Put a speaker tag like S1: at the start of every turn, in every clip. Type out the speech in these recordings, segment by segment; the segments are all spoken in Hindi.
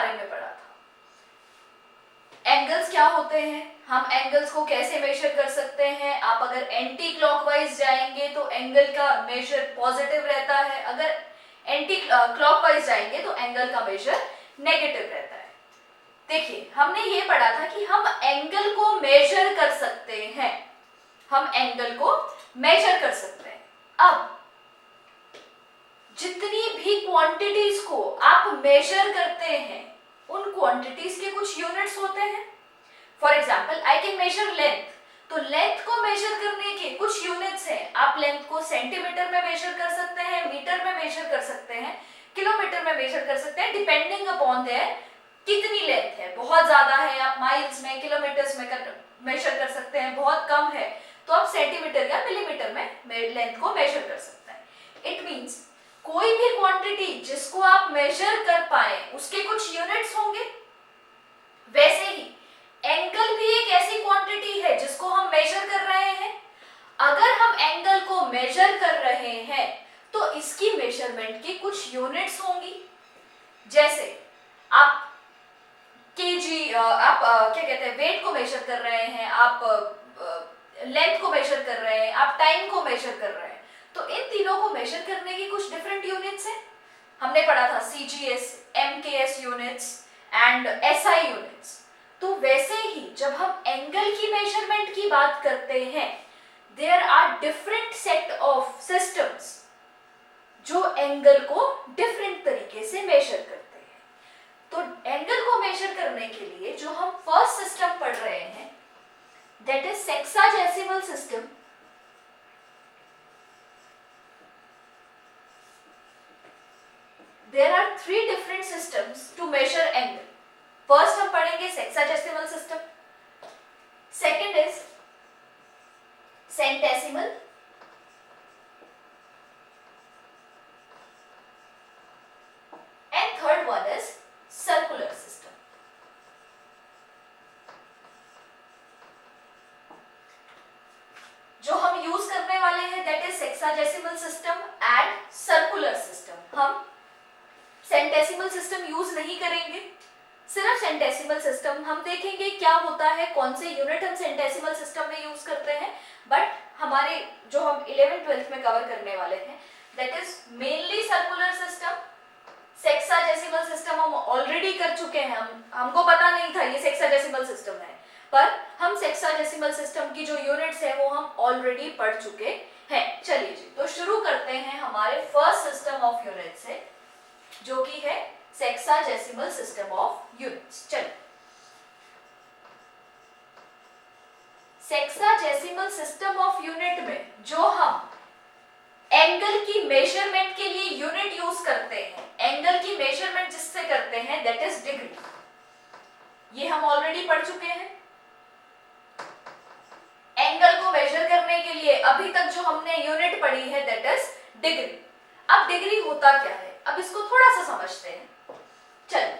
S1: बारे में पढ़ा था। एंगल्स क्या होते हैं, हम एंगल्स को कैसे मेजर कर सकते हैं। आप अगर एंटी क्लॉकवाइज जाएंगे तो एंगल का मेजर पॉजिटिव रहता है, अगर एंटी क्लॉकवाइज जाएंगे तो एंगल का मेजर नेगेटिव रहता है। देखिए हमने ये पढ़ा था कि हम एंगल को मेजर कर सकते हैं, हम एंगल को मेजर कर सकते हैं। अब जितनी भी क्वांटिटीज को आप मेजर करते हैं उन क्वांटिटीज के कुछ यूनिट्स होते हैं। For example I can measure length, तो लेंथ को मेजर करने के कुछ यूनिट्स हैं। आप लेंथ को सेंटीमीटर में मेजर कर सकते हैं, मीटर में मेजर कर सकते हैं, किलोमीटर में मेजर कर सकते हैं, डिपेंडिंग अपॉन देयर कितनी लेंथ है। बहुत ज्यादा है आप माइल्स में, किलोमीटर्स में मेजर कर सकते हैं, बहुत कम है तो आप सेंटीमीटर या मिलीमीटर में लेंथ को मेजर कर सकते हैं। इट मींस कोई भी क्वांटिटी जिसको आप मेजर कर पाए उसके कुछ यूनिट्स होंगे। वैसे ही एंगल भी एक ऐसी क्वांटिटी है जिसको हम मेजर कर रहे हैं। अगर हम एंगल को मेजर कर रहे हैं तो इसकी मेजरमेंट की कुछ यूनिट्स होंगी। जैसे आप केजी, आप क्या कहते हैं, वेट को मेजर कर रहे हैं, आप लेंथ को मेजर कर रहे हैं, आप टाइम को मेजर कर रहे हैं, तो इन तीनों को मेजर करने की कुछ डिफरेंट यूनिट्स हैं। हमने पढ़ा था CGS, MKS units and SI units. तो वैसे ही जब हम एंगल की मेजरमेंट की बात करते हैं, there are different set of systems जो एंगल को डिफरेंट तरीके से मेजर करते हैं। तो एंगल को मेजर करने के लिए जो हम फर्स्ट सिस्टम पढ़ रहे हैं that is sexagesimal system. There are three different systems to measure angle. First हम पढ़ेंगे sexagesimal system, second is centesimal, and third one is circular system. जो हम यूज करने वाले हैं that is sexagesimal system and circular system। हम सेंटेसिमल सिस्टम यूज नहीं करेंगे, सिर्फ सेंटेसिमल सिस्टम हम देखेंगे क्या होता है, कौन से यूनिट हम सेंटेसिमल सिस्टम में यूज करते हैं। बट हमारे जो हम 11th-12th में कवर करने वाले हैं that is mainly circular system. Sexagesimal system हम ऑलरेडी कर चुके हैं, हमको पता नहीं था ये सेक्साडेसिमल सिस्टम है, पर हम सेक्साडेसिमल सिस्टम की जो यूनिट्स है वो हम ऑलरेडी पढ़ चुके हैं। चलिए जी, तो शुरू करते हैं हमारे फर्स्ट सिस्टम ऑफ यूनिट से जो कि है सेक्साडेसिमल सिस्टम ऑफ यूनिट्स। चलिए, सेक्साडेसिमल सिस्टम ऑफ यूनिट में जो हम एंगल की मेजरमेंट के लिए यूनिट यूज करते हैं, एंगल की मेजरमेंट जिससे करते हैं दैट इज डिग्री। ये हम ऑलरेडी पढ़ चुके हैं। एंगल को मेजर करने के लिए अभी तक जो हमने यूनिट पढ़ी है दैट इज डिग्री। अब डिग्री होता क्या है, अब इसको थोड़ा सा समझते हैं। चलिए,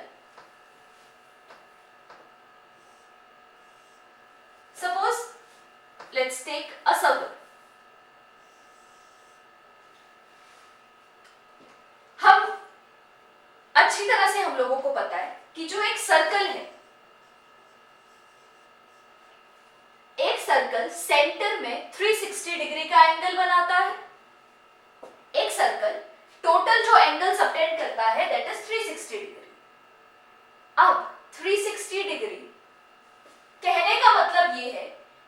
S1: suppose let's take a circle. हम अच्छी तरह से हम लोगों को पता है कि जो एक सर्कल है, एक सर्कल सेंटर में 360 डिग्री का एंगल बनाता है। एक सर्कल टोटल जो एंगल सबटेंड करता है दैट इज 360 डिग्री। अब 360 डिग्री कहने का मतलब ये है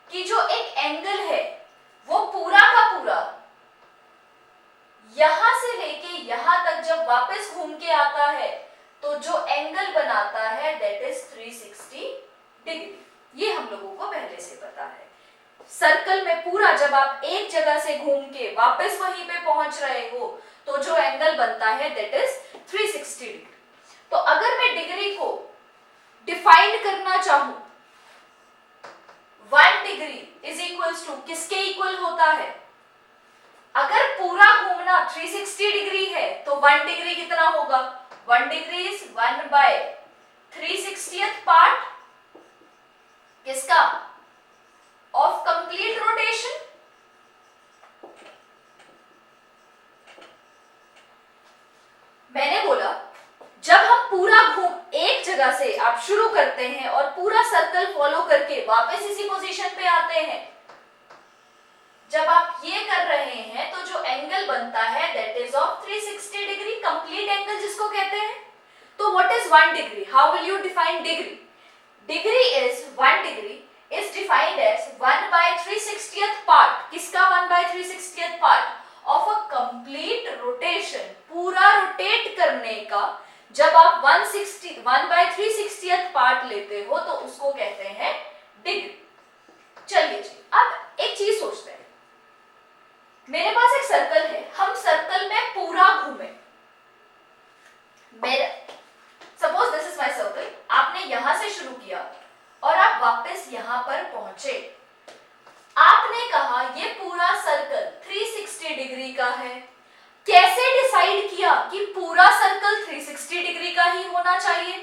S1: कि जो एक एंगल है वो पूरा का पूरा यहां से लेके यहां तक जब वापस घूम के आता है तो जो एंगल बनाता है दैट इज 360 डिग्री। ये हम लोगों को पहले से पता है। सर्कल में पूरा जब आप एक जगह से घूम के वापस वहीं पे पहुंच रहे हो तो जो एंगल बनता है दैट इज 360 डिग्री। तो अगर मैं डिग्री को डिफाइन करना चाहूं, 1 डिग्री इज इक्वल्स टू किसके इक्वल होता है? अगर पूरा घूमना 360 डिग्री है तो 1 डिग्री कितना होगा? 1 डिग्री इज 1/360th पार्ट किसका? Of complete rotation. मैंने बोला जब हम पूरा घूम एक वापस इसी पोजीशन पे आते हैं। जब आप ये कर रहे हैं तो जो एंगल बनता है that is of 360 degree, complete angle जिसको कहते हैं। तो what is 1 degree? How will you define degree? Degree is 1 degree is defined as 1/360th part। किसका 1/360th part? of a complete rotation, पूरा रोटेट करने का। जब आप 1/360th part लेते हो तो उसको कहते हैं डिग्री। चलिए जी, अब एक चीज सोचते हैं। मेरे पास एक सर्कल है, हम सर्कल में पूरा घूमे। मेरा suppose this is my circle, आपने यहां से शुरू किया और आप वापस यहां पर पहुंचे। आपने कहा ये पूरा सर्कल 360 डिग्री का है। कैसे डिसाइड किया कि पूरा सर्कल 360 डिग्री का ही होना चाहिए?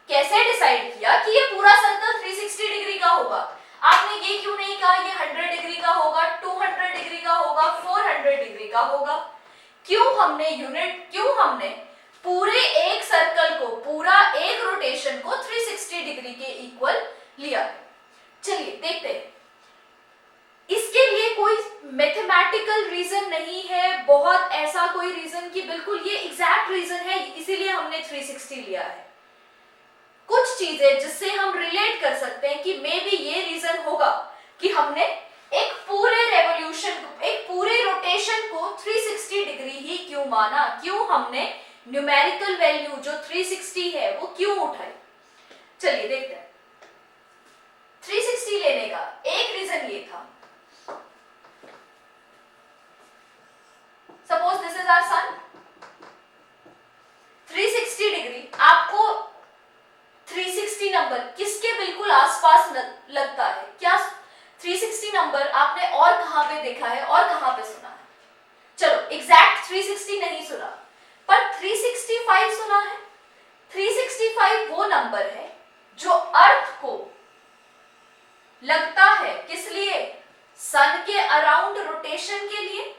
S1: कैसे डिसाइड किया कि ये पूरा सर्कल 360 डिग्री का होगा? आपने ये क्यों नहीं कहा ये 100 डिग्री का होगा, 200 डिग्री का होगा, 400 डिग्री का होगा? क्यों हमने पूरे एक सर्कल को, पूरा एक रोटेशन को 360 डिग्री के इक्वल लिया है? चलिए देखते हैं। इसके लिए कोई मैथमेटिकल रीजन नहीं है, बहुत ऐसा कोई रीजन कि बिल्कुल ये एग्जैक्ट रीजन है इसीलिए हमने 360 लिया है। कुछ चीजें जिससे हम रिलेट कर सकते हैं कि मे बी ये रीजन होगा कि हमने एक पूरे रेवोल्यूशन को, एक पूरे रोटेशन को 360 डिग्री ही क्यों माना, क्यों हमने न्यूमेरिकल वैल्यू जो 360 है वो क्यों उठाई। चलिए देखते हैं। 360 लेने का एक रीजन ये था, suppose this is our sun. 360 degree आपको 360 नंबर किसके बिल्कुल आसपास लगता है? क्या 360 नंबर आपने और कहां पे देखा है और कहां पे सुना है? चलो एग्जैक्ट 360 नहीं सुना, पर 365 सुना है। 365 वो नंबर है जो अर्थ को लगता है, किस लिए? सन के अराउंड रोटेशन के लिए।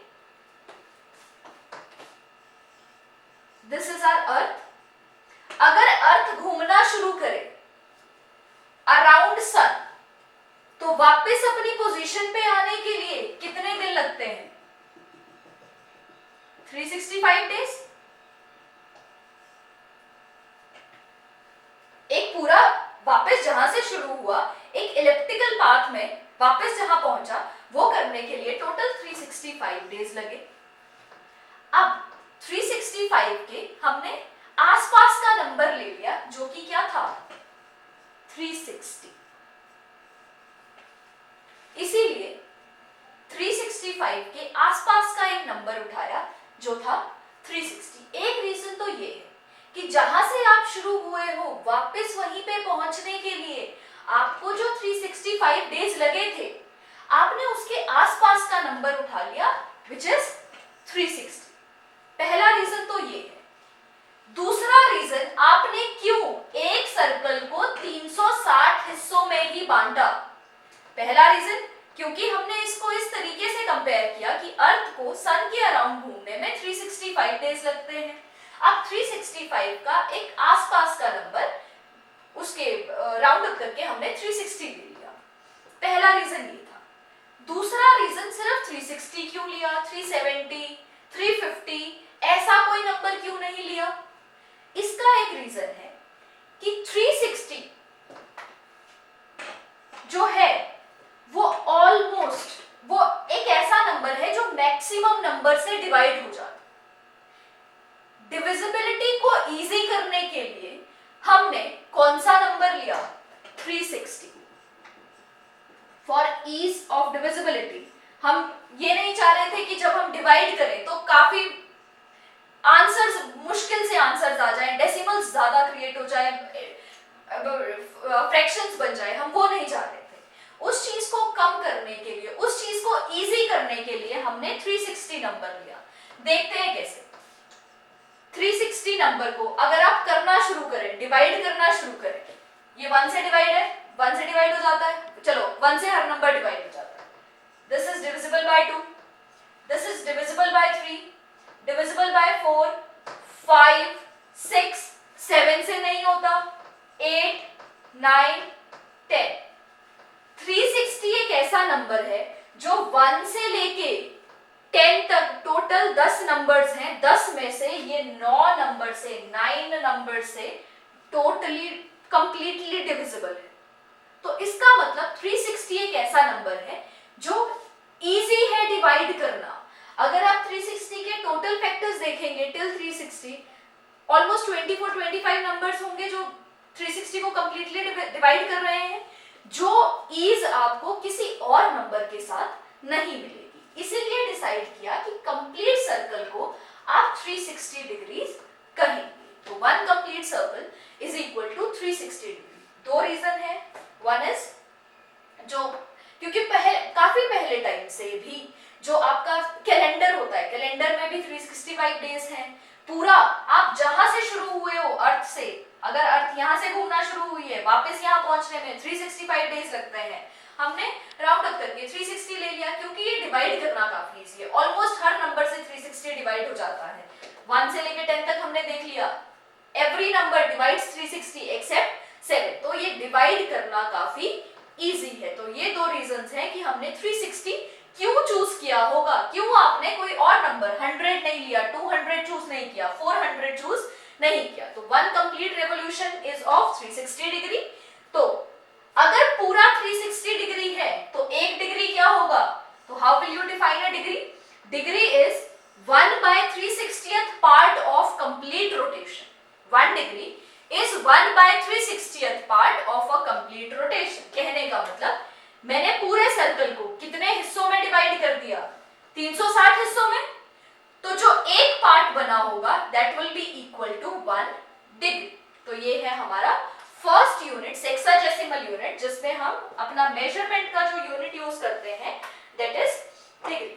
S1: This is our earth. अगर अर्थ घूमना शुरू करे अराउंड सन तो वापस अपनी पोजीशन पे आने के लिए कितने दिन लगते हैं? 365 डेज। एक पूरा वापस जहां से शुरू हुआ एक इलिप्टिकल पाथ में वापस जहां पहुंचा वो करने के लिए टोटल 365 डेज लगे। अब 365 के हमने आसपास का नंबर ले लिया जो कि क्या था? 360। इसीलिए 365 के आसपास का एक नंबर उठाया जो था 360। एक रीजन तो ये है कि जहां से आप शुरू हुए हो वापस वहीं पे पहुंचने के लिए आपको जो 365 डेज लगे थे, आपने उसके आसपास का नंबर उठा लिया विच इज 360। पहला रीजन तो ये है। दूसरा रीजन, आपने क्यों एक सर्कल को 360 हिस्सों में ही बांटा? पहला रीजन क्योंकि हमने इसको इस तरीके से कंपेयर किया कि अर्थ को सन के अराउंड घूमने में 365 डेज लगते हैं। अब 365 का एक आसपास का नंबर उसके राउंड अप करके हमने 360 ले लिया। पहला रीजन ये था। दूसरा रीजन सिर्फ 360 क्यों लिया? 370, 350 ऐसा कोई नंबर क्यों नहीं लिया? इसका एक रीजन है कि 360 जो है वो ऑलमोस्ट वो एक ऐसा नंबर है जो मैक्सिमम नंबर से डिवाइड हो जाता है। डिविजिबिलिटी को इजी करने के लिए हमने कौन सा नंबर लिया? 360 फॉर ईज ऑफ डिविजिबिलिटी। हम ये नहीं चाह रहे थे कि जब हम डिवाइड करें तो काफी आंसर्स, मुश्किल से आंसर्स आ जाएं, डेसिमल्स ज्यादा क्रिएट हो जाए, फ्रैक्शंस बन जाए, हम वो नहीं चाह रहे थे। उस चीज को कम करने के लिए, उस चीज को इजी करने के लिए हमने 360 नंबर लिया। देखते हैं कैसे। 360 नंबर को अगर आप करना शुरू करें, डिवाइड करना शुरू करें, ये 1 से डिवाइड है, 1 से डिवाइड हो जाता है, चलो 1 से हर नंबर डिवाइड हो जाता है। This is divisible by 2, this is divisible by 3, divisible by 4, 5, 6, 7 से नहीं होता, 8, 9, 10 360 एक ऐसा नंबर है जो 1 से लेके 10 तक टोटल 10 नंबर्स हैं, 10 में से ये 9 नंबर से टोटली कंप्लीटली डिविजिबल है। तो इसका मतलब 360 एक ऐसा नंबर है जो इजी है डिवाइड करना। अगर आप 360 के टोटल फैक्टर्स देखेंगे टिल 360, ऑलमोस्ट 24-25 नंबर्स होंगे जो 360 को कंप्लीटली डिवाइड कर रहे हैं, जो ईज आपको किसी और नंबर के साथ नहीं मिलेगी। इसीलिए डिसाइड किया कि कंप्लीट सर्कल को आप 360 डिग्रीज कहेंगे। तो one complete circle is equal to 360 degree. दो रीजन है। वन इज जो क्योंकि काफी पहले टाइम से भी जो आपका कैलेंडर होता है, कैलेंडर में भी 365 डेज हैं। पूरा आप जहां से शुरू हुए हो अर्थ से, अगर अर्थ यहाँ से घूमना शुरू हुई है, वापस यहाँ पहुंचने में 365 डेज लगते हैं। हमने राउंड अप करके 360 ले लिया क्योंकि ये डिवाइड करना काफी इजी है। ऑलमोस्ट हर नंबर से 360 डिवाइड हो जाता है। 1 से लेके 10 तक हमने देख लिया, एवरी नंबर डिवाइड्स 360 एक्सेप्ट 7। तो ये डिवाइड करना काफी इजी है। तो ये दो रीजंस हैं कि हमने 360 क्यों चूज किया होगा। क्यों आपने कोई और नंबर 100 नहीं लिया, 200 चूज नहीं किया, 400 चूज नहीं किया। तो one complete revolution is of 360 degree. तो अगर पूरा 360 डिग्री है तो एक डिग्री क्या होगा? तो how will you define a degree? Degree is 1/360th part of complete rotation. 1 degree is 1/360th part of a complete rotation. कहने का मतलब मैंने पूरे सर्कल को कितने हिस्सों में डिवाइड कर दिया? 360 हिस्सों में। तो जो एक पार्ट बना होगा that will be equal to 1 degree. तो ये है हमारा फर्स्ट यूनिट, सेक्साडेसिमल यूनिट, जिसमें हम अपना मेजरमेंट का जो यूनिट यूज करते हैं दैट इज डिग्री।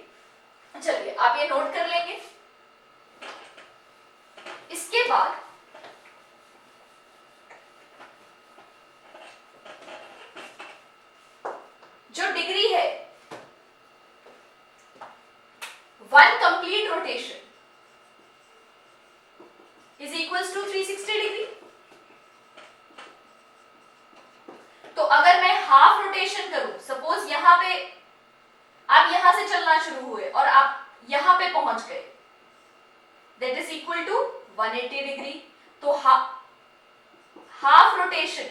S1: चलिए आप ये नोट कर लेंगे। इसके बाद जो डिग्री है, one complete rotation is equals to 360 degree. तो अगर मैं हाफ रोटेशन करूं, सपोज यहां पे आप यहां से चलना शुरू हुए और आप यहां पे पहुंच गए, that is equal to 180 degree. तो half rotation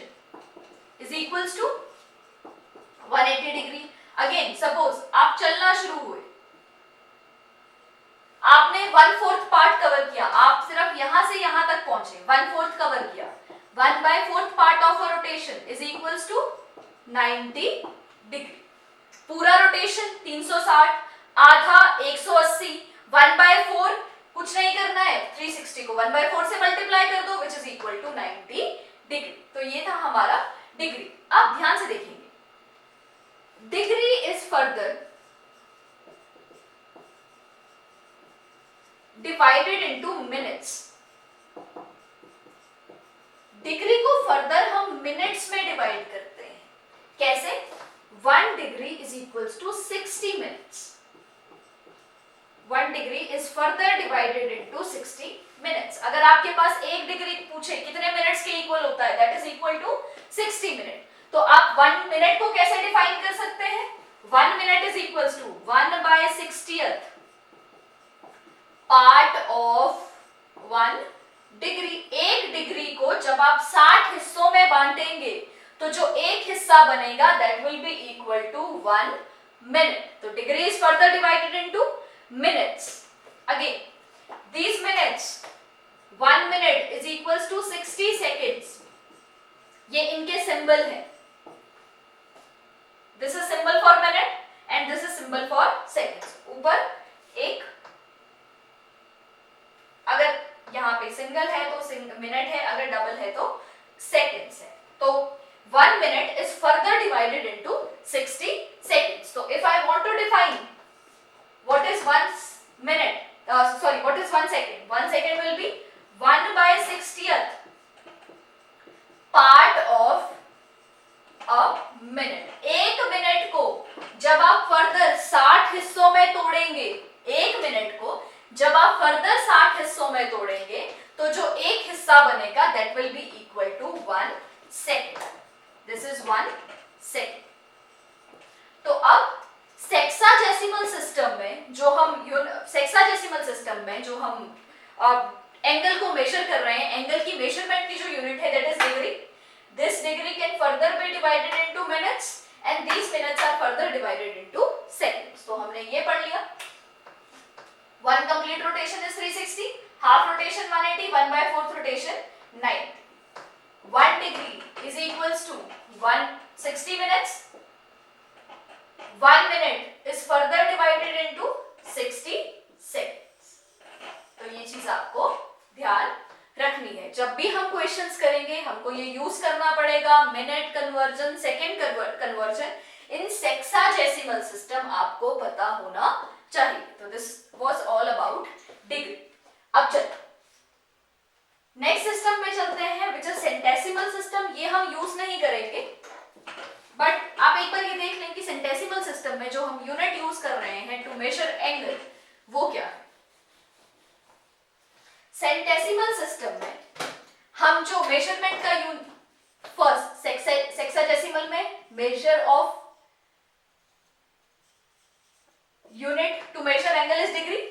S1: is equals to 180 degree. Again suppose आप चलना शुरू हुए, आपने 1/4 पार्ट कवर किया, आप सिर्फ यहां से यहां तक पहुंचे, 1/4 कवर किया। 1/4 part of a rotation is equals to 90 degree. पूरा रोटेशन 360, आधा 180, 1/4 कुछ नहीं करना है, 360 को 1/4 से मल्टीप्लाई कर दो which is equal to 90 degree. तो ये था हमारा डिग्री। आप ध्यान से देखेंगे, degree is further divided into minutes. Degree को फर्दर हम मिनट्स में डिवाइड करते हैं। कैसे? 1 degree is equals to 60 minutes. 1 degree is further divided into 60 minutes. अगर आपके पास 1 डिग्री पूछे कितने मिनट्स के इक्वल होता है, that is equal to 60 minute. तो आप 1 मिनट को कैसे डिफाइन कर सकते हैं? 1 minute is equals to 1/60th part of 1 degree. एक डिग्री को जब आप 60 हिस्सों में बांटेंगे तो जो एक हिस्सा बनेगा that will be equal to 1 minute. तो degree is further divided into minutes. Again these minutes, 1 minute is equals to 60 seconds. ये इनके सिंबल है। This is symbol for minute and this is symbol for seconds. ऊपर एक, अगर यहाँ पे सिंगल है तो मिनट है, अगर डबल है तो सेकेंड्स है। तो 1 minute is further divided into 60 seconds. तो if I want to define what is 1 minute, what is 1 second? 1 second will be 1/60th part of a minute। एक मिनट को जब आप फर्दर 60 हिस्सों में तोड़ेंगे, एक मिनट को जब आप फर्दर 60 हिस्सों में तोड़ेंगे तो जो एक हिस्सा बनेगा that will be equal to 1 second. This is 1 second. तो अब सेक्साडेसिमल सिस्टम में जो हम एंगल को मेजर कर रहे हैं, एंगल की मेजरमेंट की जो यूनिट है that is degree. This degree can further be divided into minutes and these minutes are further divided into seconds. तो हमने ये पढ़ लिया. One complete rotation is 360, half rotation 180, 1/4 rotation 90. 1 degree is equals to 160 minutes. 1 minute is further divided into 60 seconds. तो ये चीज आपको ध्यान रखनी है. जब भी हम क्वेश्चंस करेंगे हमको ये यूज करना पड़ेगा. Minute conversion, second conversion in sexagesimal system आपको पता होना चाहिए. तो this was all about degree. अब चलो नेक्स्ट सिस्टम में चलते हैं विच इज सेंटेसिमल सिस्टम. ये हम यूज नहीं करेंगे बट आप एक बार ये देख लें कि सेंटेसिमल सिस्टम में जो हम यूनिट यूज कर रहे हैं टू मेजर एंगल वो क्या है. सेंटेसिमल सिस्टम में हम जो मेजरमेंट का फर्स्ट सेक्साडेसिमल में measure of unit to measure angle is degree.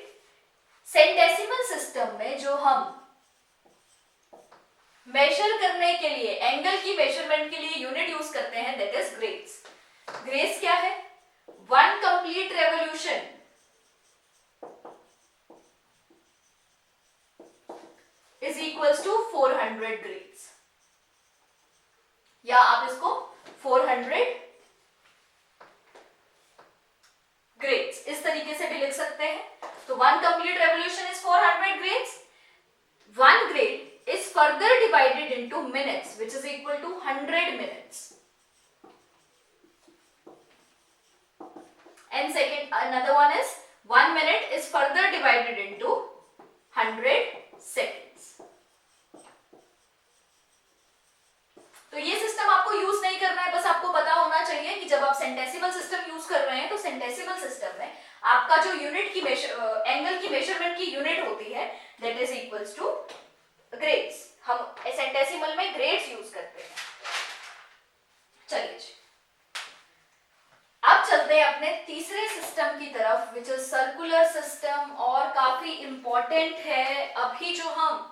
S1: Centesimal system में जो हम मेजर करने के लिए एंगल की मेजरमेंट के लिए यूनिट यूज करते हैं दैट इज ग्रेड्स. ग्रेड्स क्या है? 1 complete revolution is equals to 400 grades, या आप इसको 400 ग्रेड्स इस तरीके से भी लिख सकते हैं. तो 1 complete revolution is 400 grades. 1 grade is further divided into minutes which is equal to 100 minutes. And second another one is 1 minute is further divided into 100 seconds. तो ये सिस्टम आपको यूज नहीं करना है, बस आपको पता होना चाहिए कि जब आप सेंटेसिमल सिस्टम यूज कर रहे हैं तो सेंटेसिमल सिस्टम में आपका जो यूनिट की एंगल की मेजरमेंट की यूनिट होती है that is equals to grades. हम सेंटेसिमल में ग्रेड्स यूज करते हैं. चलिए जी अब चलते हैं अपने तीसरे सिस्टम की तरफ विच इज सर्कुलर सिस्टम. और काफी इंपॉर्टेंट है. अभी जो हम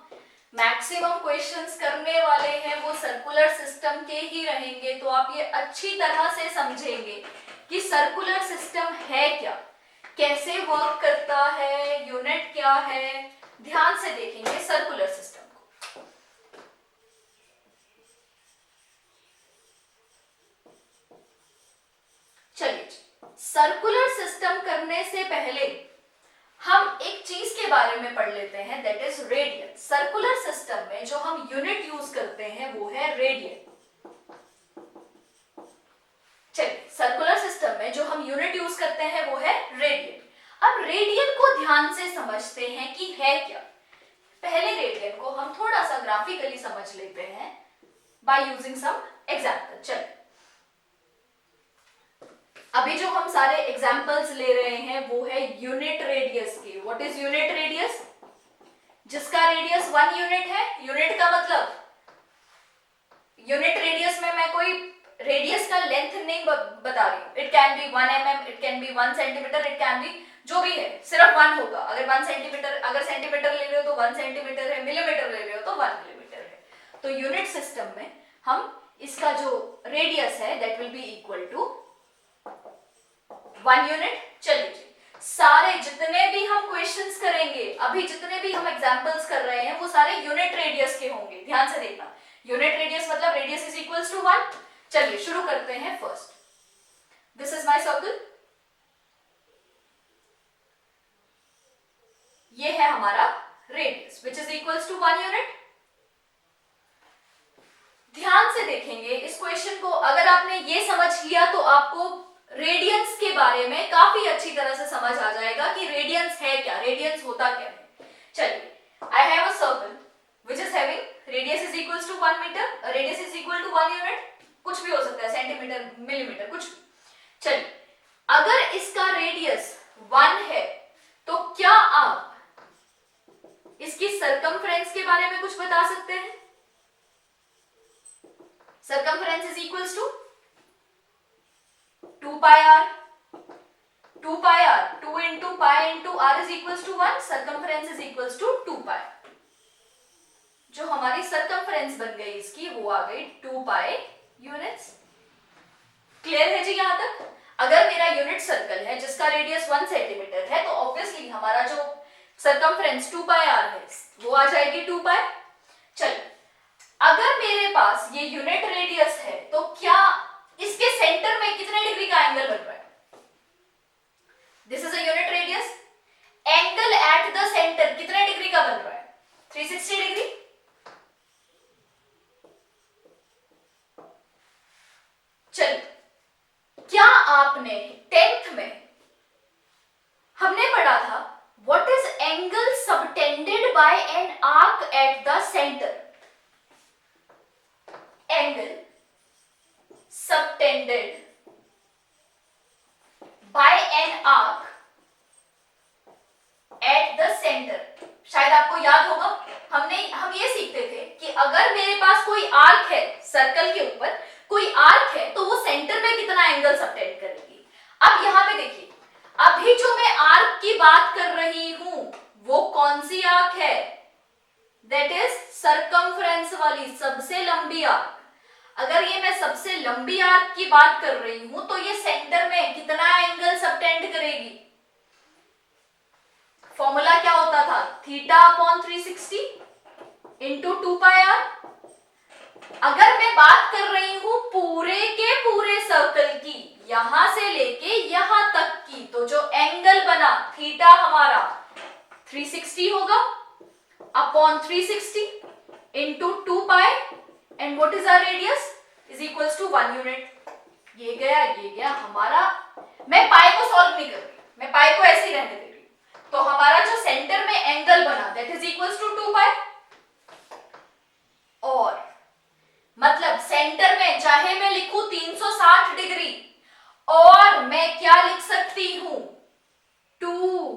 S1: मैक्सिमम क्वेश्चंस करने वाले हैं वो सर्कुलर सिस्टम के ही रहेंगे. तो आप ये अच्छी तरह से समझेंगे कि सर्कुलर सिस्टम है क्या, कैसे वर्क करता है, यूनिट क्या है. ध्यान से देखेंगे सर्कुलर सिस्टम को. चलिए सर्कुलर सिस्टम करने से पहले हम एक चीज के बारे में पढ़ लेते हैं that is radian. Circular system में जो हम यूनिट यूज करते हैं वो है रेडियन. चलिए सर्कुलर सिस्टम में जो हम यूनिट यूज करते हैं वो है रेडियन. अब रेडियन को ध्यान से समझते हैं कि है क्या. पहले रेडियन को हम थोड़ा सा ग्राफिकली समझ लेते हैं बाय यूजिंग सम एग्जांपल. चलिए अभी जो हम सारे एग्जांपल्स ले रहे हैं वो है यूनिट रेडियस के. What is unit radius? जिसका रेडियस 1 यूनिट है. यूनिट का मतलब यूनिट रेडियस में मैं कोई रेडियस का लेंथ नहीं बता रही हूँ. It can be 1 mm, it can be 1 centimetre, it can be जो भी है, सिर्फ 1 होगा. अगर 1 सेंटीमीटर, अगर सेंटीमीटर ले रहे हो तो 1 सेंटीमीटर है, मिलीमीटर ले रहे हो तो 1 मिलीमीटर है. तो यूनिट सिस्टम में हम इसका जो रेडियस है that will be equal to 1 unit. चलिए सारे जितने भी हम क्वेश्चंस करेंगे, अभी जितने भी हम एग्जांपल्स कर रहे हैं वो सारे यूनिट रेडियस के होंगे. ध्यान से देखना. यूनिट रेडियस मतलब रेडियस इज इक्वल्स टू 1. चलिए शुरू करते हैं. First this is my circle. ये है हमारा radius which is equals to 1 unit. ध्यान से देखेंगे इस क्वेश्चन को. अगर आपने ये समझ लिया तो आपको रेडियंस के बारे में काफी अच्छी तरह से समझ आ जाएगा कि रेडियंस है क्या, रेडियंस होता क्या है. चलिए I have a circle which is having radius is equals to 1 meter, radius is equal to 1 unit. कुछ भी हो सकता है, सेंटीमीटर, मिलीमीटर, कुछ भी. चलिए अगर इसका रेडियस 1 है तो क्या आप इसकी सरकमफ्रेंस के बारे में कुछ बता सकते हैं? Circumference is equals to 2 pi r, 2 pi r, 2 into pi into r is equals to 1, circumference is equals to 2 pi. जो हमारी सर्कमफ्रेंस बन गई इसकी वो आ गई 2 पाई यूनिट्स। क्लियर है जी यहां तक? अगर मेरा यूनिट सर्कल है जिसका रेडियस 1 सेंटीमीटर है तो ऑब्वियसली हमारा जो सर्कमफ्रेंस 2 पाई आर है वो आ जाएगी 2 पाई। चलिए, अगर मेरे पास ये यूनिट रेडियस है तो क्या इसके सेंटर में कितने डिग्री का एंगल बन रहा है? This is a unit radius, angle eight the centre कितने डिग्री का बन रहा है? 360 डिग्री। चलिए, क्या आपने 10th में हमने पढ़ा था what is angle subtended bye an arc eight the centre? Angle subtended bye an arc eight the centre, शायद आपको याद होगा हम ये सीखते थे कि अगर मेरे पास कोई आर्क है, सर्कल के ऊपर कोई आर्क है तो वो सेंटर में कितना एंगल सबटेंड करेगी। अब यहां पे देखिए, अभी जो मैं आर्क की बात कर रही हूं वो कौन सी आर्क है? दैट इज सर्कमफ्रेंस वाली, सबसे लंबी आर्क। अगर ये मैं सबसे लंबी आर्क की बात कर रही हूं तो ये सेंटर में कितना एंगल सबटेंड करेगी? फॉर्मूला क्या होता था? Theta upon 360 into 2 pi r. अगर मैं बात कर रही हूं पूरे के पूरे सर्कल की, यहां से लेके यहां तक की, तो जो एंगल बना थीटा हमारा 360 होगा upon 360 into 2 pi and what is our radius is equals to 1 unit. ये गया हमारा। मैं पाई को सॉल्व नहीं कर रही, मैं पाई को ऐसे ही रहने दे रही हूं। तो हमारा जो सेंटर में एंगल बना दैट इज इक्वल्स टू 2 पाई, और मतलब सेंटर में चाहे मैं लिखूं 360 डिग्री और मैं क्या लिख सकती हूं? 2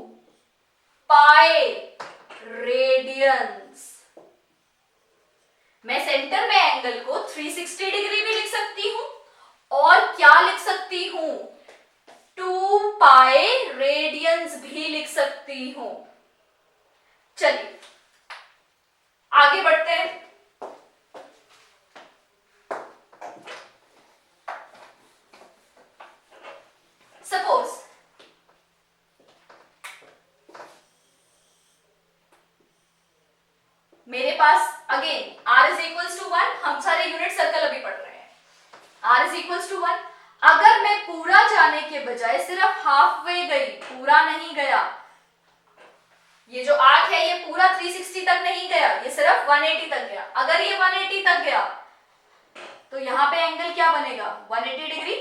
S1: पाई रेडियंस। मैं सेंटर में एंगल को 360 डिग्री भी लिख सकती हूं और क्या लिख सकती हूं? 2 पाई रेडियंस भी लिख सकती हूं। चलिए आगे बढ़ते हैं। सपोज मेरे पास again r is equals to 1, हम सारे यूनिट सर्कल अभी पढ़ रहे हैं। r इज इक्वल्स टू 1, अगर मैं पूरा जाने के बजाय सिर्फ हाफ वे गई, पूरा नहीं गया, ये जो आर्क है ये पूरा 360 तक नहीं गया, ये सिर्फ 180 तक गया। अगर ये 180 तक गया तो यहां पे एंगल क्या बनेगा? 180 डिग्री।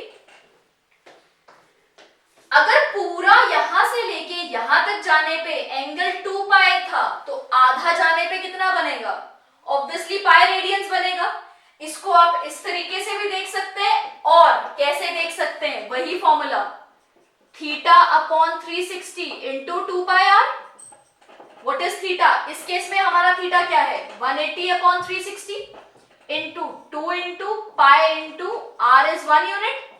S1: अगर पूरा यहां से लेके यहां तक जाने पे एंगल 2 पाई था तो आधा जाने पे कितना बनेगा? ऑब्वियसली पाई रेडियंस बनेगा। इसको आप इस तरीके से भी देख सकते हैं और कैसे देख सकते हैं? वही formula, theta upon 360 into 2 pi r. What is theta? इस केस में हमारा थीटा क्या है? 180 upon 360 into 2 into pi into r is 1 unit.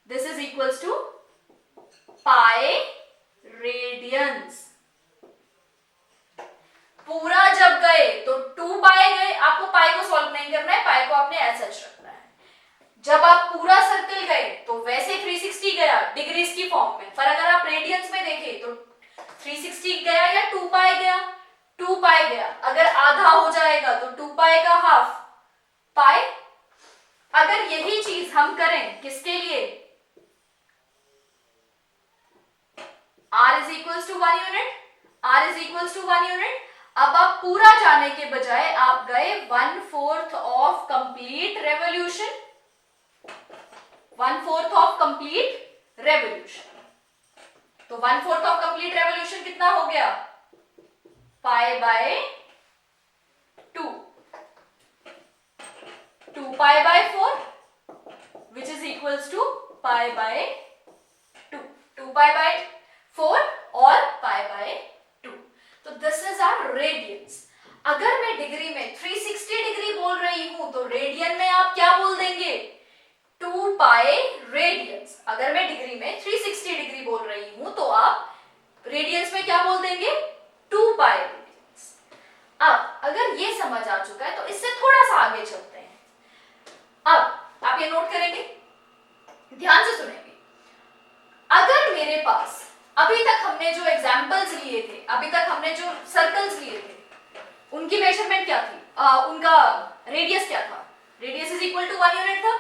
S1: This is equals to pi radians। पूरा जब गए तो 2 पाई गए, आपको पाई को सॉल्व नहीं करना है, पाई को आपने एज सच रखना है। जब आप पूरा सर्कल गए तो वैसे 360 गया डिग्रीज की फॉर्म में, पर अगर आप रेडियंस में देखें तो 360 गया या 2 पाई गया? 2 पाई गया। अगर आधा हो जाएगा तो 2 पाई का हाफ पाई। अगर यही चीज हम करें किसके लिए? r is equals to 1 unit, r is equals to 1 unit। अब आप पूरा जाने के बजाय आप गए 1/4 of complete revolution, 1/4 of complete revolution. तो 1/4 ऑफ कंप्लीट रेवोल्यूशन कितना हो गया? Pi by 2, 2 pi by 4 which is equals to pi by 2, 2 pi by 4 और पाई बाय 2। तो दिस इज आवर रेडियंस। अगर मैं डिग्री में 360 डिग्री बोल रही हूं तो रेडियन में आप क्या बोल देंगे? 2 पाई रेडियंस। अगर मैं डिग्री में 360 डिग्री बोल रही हूं तो आप रेडियंस में क्या बोल देंगे, 2 पाई रेडियंस। अब अगर ये समझ आ चुका है तो इससे थोड़ा सा आगे चलते हैं। अब आप ये नोट करेंगे, ध्यान से सुनेंगे। अगर मेरे पास अभी तक हमने जो एग्जांपल्स लिए थे, अभी तक हमने जो सर्कल्स लिए थे, उनकी मेजरमेंट क्या थी, उनका रेडियस क्या था, radius is equal to 1 unit था।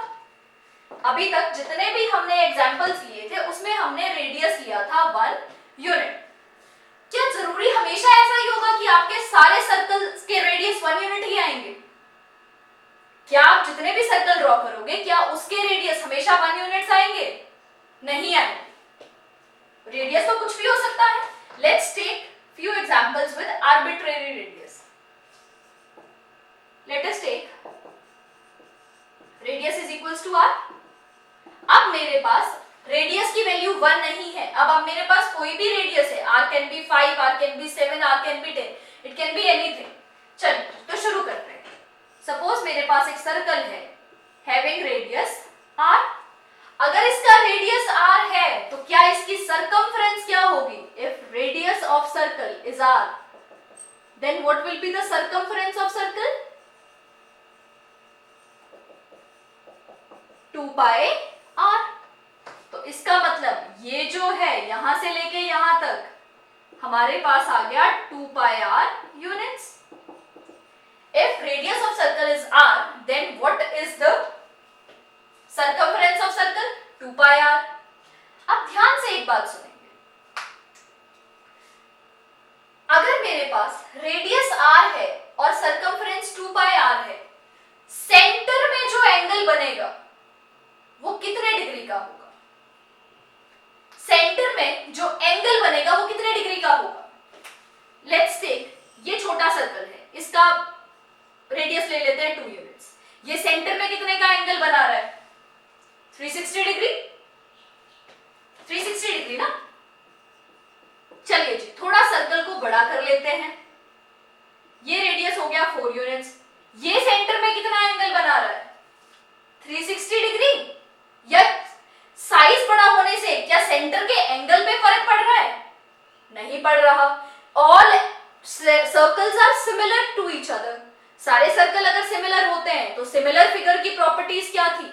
S1: अभी तक जितने भी हमने एग्जांपल्स लिए थे उसमें हमने रेडियस लिया था 1 यूनिट। क्या जरूरी हमेशा ऐसा ही होगा कि आपके सारे सर्कल्स के रेडियस 1 यूनिट ही आएंगे? क्या आप जितने भी सर्कल ड्रॉ करोगे क्या उसके रेडियस हमेशा 1 यूनिट्स आएंगे? नहीं आएंगे। रेडियस तो कुछ भी हो सकता है। Let's take few examples with arbitrary radius. Let us take radius is equals to r. अब मेरे पास रेडियस की वैल्यू 1 नहीं है। अब मेरे पास कोई भी रेडियस है, r can be 5, r can be 7, r can be 10, it can be anything। चलिए तो शुरू करते हैं। सपोज मेरे पास एक सर्कल है हैविंग रेडियस r। अगर इसका रेडियस r है तो क्या इसकी सरकमफ्रेंस क्या होगी? If radius of circle is r, then what will be the circumference of circle? 2 pi r। तो इसका मतलब ये जो है यहां से लेके यहां तक हमारे पास आ गया 2 pi r units. If radius of circle is r, then what is the circumference of circle? 2 pi r। अब ध्यान से एक बात सुनेंगे। अगर मेरे पास रेडियस r है और सर्कमफ्रेंस 2 पाई r है, सेंटर में जो एंगल बनेगा वो कितने डिग्री का होगा? सेंटर में जो एंगल बनेगा वो कितने डिग्री का होगा? लेट्स टेक, ये छोटा सर्कल है, इसका रेडियस ले लेते हैं 2 यूनिट्स। ये सेंटर में कितने का एंगल बना रहा है? 360 डिग्री। 360 डिग्री ना। चलिए जी थोड़ा सर्कल को बड़ा कर लेते हैं। ये रेडियस हो गया 4 यूनिट्स। ये सेंटर में कितना एंगल बना रहा है? 360 डिग्री। या साइज बड़ा होने से क्या सेंटर के एंगल पे फर्क पड़ रहा है? नहीं पड़ रहा। All circles are similar to each other. सारे सर्कल अगर सिमिलर होते हैं तो सिमिलर फिगर की प्रॉपर्टीज क्या थी?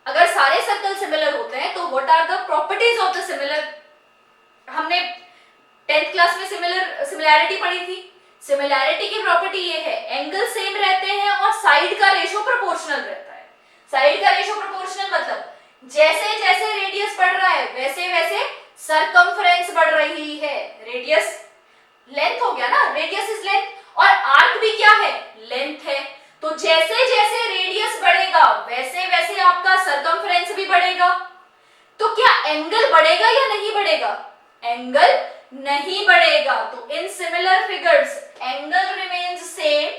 S1: अगर सारे सर्कल सिमिलर होते हैं तो what are the properties of the similar? हमने 10th क्लास में सिमिलैरिटी पढ़ी थी। सिमिलैरिटी की प्रॉपर्टी ये है, एंगल सेम रहते हैं और साइड का रेशो प्रोपोर्शनल रहता है। साइड का रेशो प्रोपोर्शनल मतलब जैसे जैसे रेडियस बढ़ रहा है वैसे वैसे सरकमफ्रेंस बढ़ रही है। रेडियस लेंथ हो गया ना, रेडियस इज लेंथ, और आर्क भी क्या है? लेंथ है। तो जैसे जैसे रेडियस बढ़ेगा वैसे वैसे आपका सरकमफ्रेंस भी बढ़ेगा। तो क्या एंगल बढ़ेगा या नहीं बढ़ेगा? एंगल नहीं बढ़ेगा। तो in similar figures angle remains same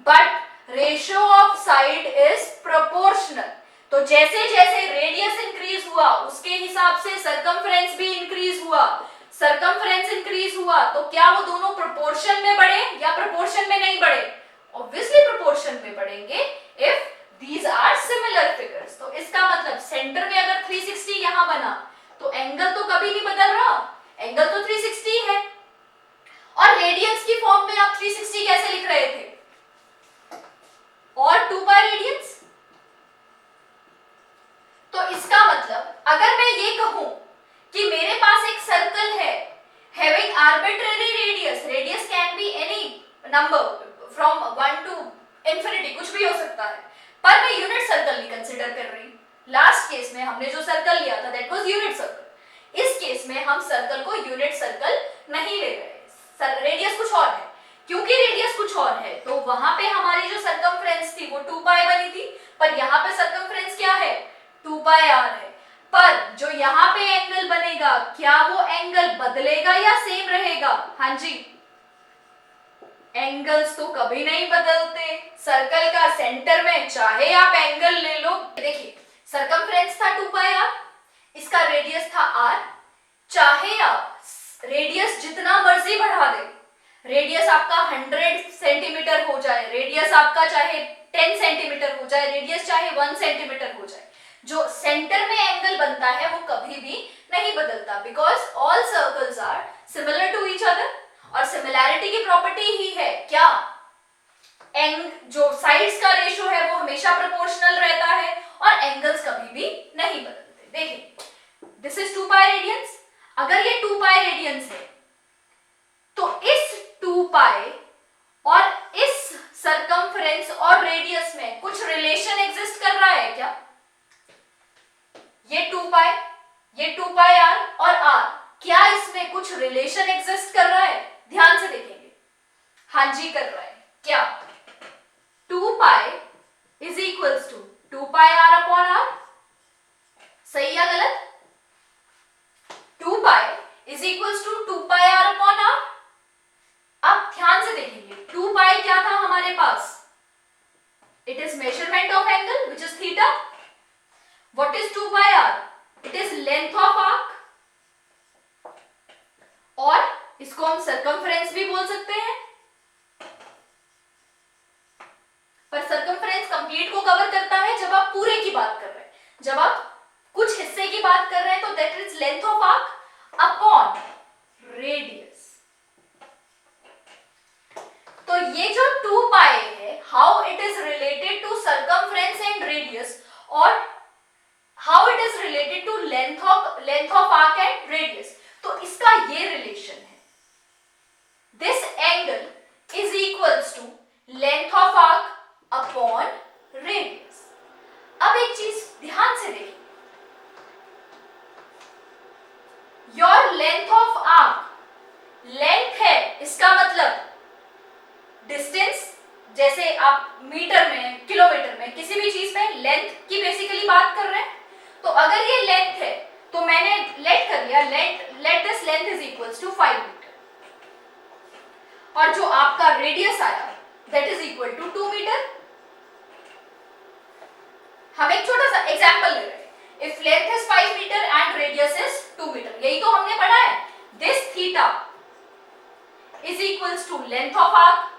S1: but ratio of side is proportional. तो जैसे जैसे रेडियस इंक्रीज हुआ उसके हिसाब से सरकमफ्रेंस भी इंक्रीज हुआ। सरकमफ्रेंस इंक्रीज हुआ तो क्या वो दोनों प्रोपोर्शन में बढ़े या प्रोपोर्शन में नहीं बढ़े? ऑब्वियसली प्रोपोर्शन में बढ़ेंगे if these are similar figures. तो इसका मतलब सेंटर में अगर 360 यहां बना तो एंगल तो कभी नहीं बदल रहा, एंगल तो 360 है। और रेडियंस की फॉर्म में आप 360 कैसे लिख रहे थे? और 2 पाई रेडियंस। तो इसका मतलब अगर मैं ये कहूं कि मेरे पास एक सर्कल है having arbitrary radius, radius can be any number from 1 to infinity, कुछ भी हो सकता है, पर मैं यूनिट सर्कल नहीं कंसीडर कर रही। लास्ट केस में हमने जो सर्कल लिया था दैट वाज यूनिट सर्कल। इस केस में हम सर्कल को यूनिट सर्कल नहीं ले रहे, रेडियस कुछ और है। क्योंकि रेडियस कुछ और है तो वहां पे हमारी जो सरकमफ्रेंस थी वो 2 पाई बनी थी, पर यहाँ पे सरकमफ्रेंस क्या है? 2 पाई r है। पर जो यहाँ पे एंगल बनेगा क्या वो एंगल बदलेगा या सेम रहेगा? हाँ जी, एंगल्स तो कभी नहीं बदलते। सर्कल का सेंटर में चाहे आप एंगल ले लो, देखिए सरकमफ्रेंस था 2 पाई r, इसका रेडियस था r। चाहे आप रेडियस जितना मर्जी बढ़ा दे, रेडियस आपका 100 सेंटीमीटर हो जाए, रेडियस आपका चाहे 10 सेंटीमीटर हो जाए, रेडियस चाहे 1 सेंटीमीटर हो जाए, जो सेंटर में एंगल बनता है वो कभी भी नहीं बदलता, because all circles are similar to each other. और सिमिलैरिटी की प्रॉपर्टी ही है क्या, जो साइड्स का रेशो है वो हमेशा प्रोपोर्शनल रहता है और एंगल्स कभी भी नहीं बदलते। देखिए दिस इज 2 पाई रेडियंस, अगर ये 2 पाई रेडियंस है तो इस 2 पाई और इस सरकमफ्रेंस और रेडियस में कुछ रिलेशन एग्जिस्ट कर रहा है क्या? ये 2 पाई आर और आर, क्या इसमें कुछ रिलेशन एग्जिस्ट कर रहा है? ध्यान से देखेंगे, हाँ जी कर रहा है। क्या 2 pi is equals to 2 pi r upon r, सही या गलत? 2 pi is equals to 2 pi r upon r. अब ध्यान से देखेंगे 2 पाई क्या था हमारे पास? It is measurement of angle which is theta. What is 2 pi r? It is length of arc, और इसको हम सरकमफ्रेंस भी बोल सकते हैं, पर सरकमफ्रेंस कंप्लीट को कवर करता है जब आप पूरे की बात कर रहे हैं। जब आप कुछ हिस्से की बात कर रहे हैं तो that is length of arc upon radius. तो ये जो 2 पाई है, how it is related to circumference and radius, और how it is related to length of arc and radius, तो इसका ये रिलेशन है, this angle is equals to length of arc upon radius. अब एक चीज ध्यान से देखिए, your length of arc, length है इसका मतलब डिस्टेंस, जैसे आप मीटर में, किलोमीटर में, किसी भी चीज में लेंथ की बेसिकली बात कर रहे हैं। तो अगर ये लेंथ है तो मैंने लेट कर लिया, let this length is equals to 5 metre, और जो आपका रेडियस आया that is equal to 2 metre. हम एक छोटा सा एग्जांपल ले रहे हैं, if length is 5 metre and radius is 2 metre, यही तो हमने पढ़ा है, this theta is equals to length of arc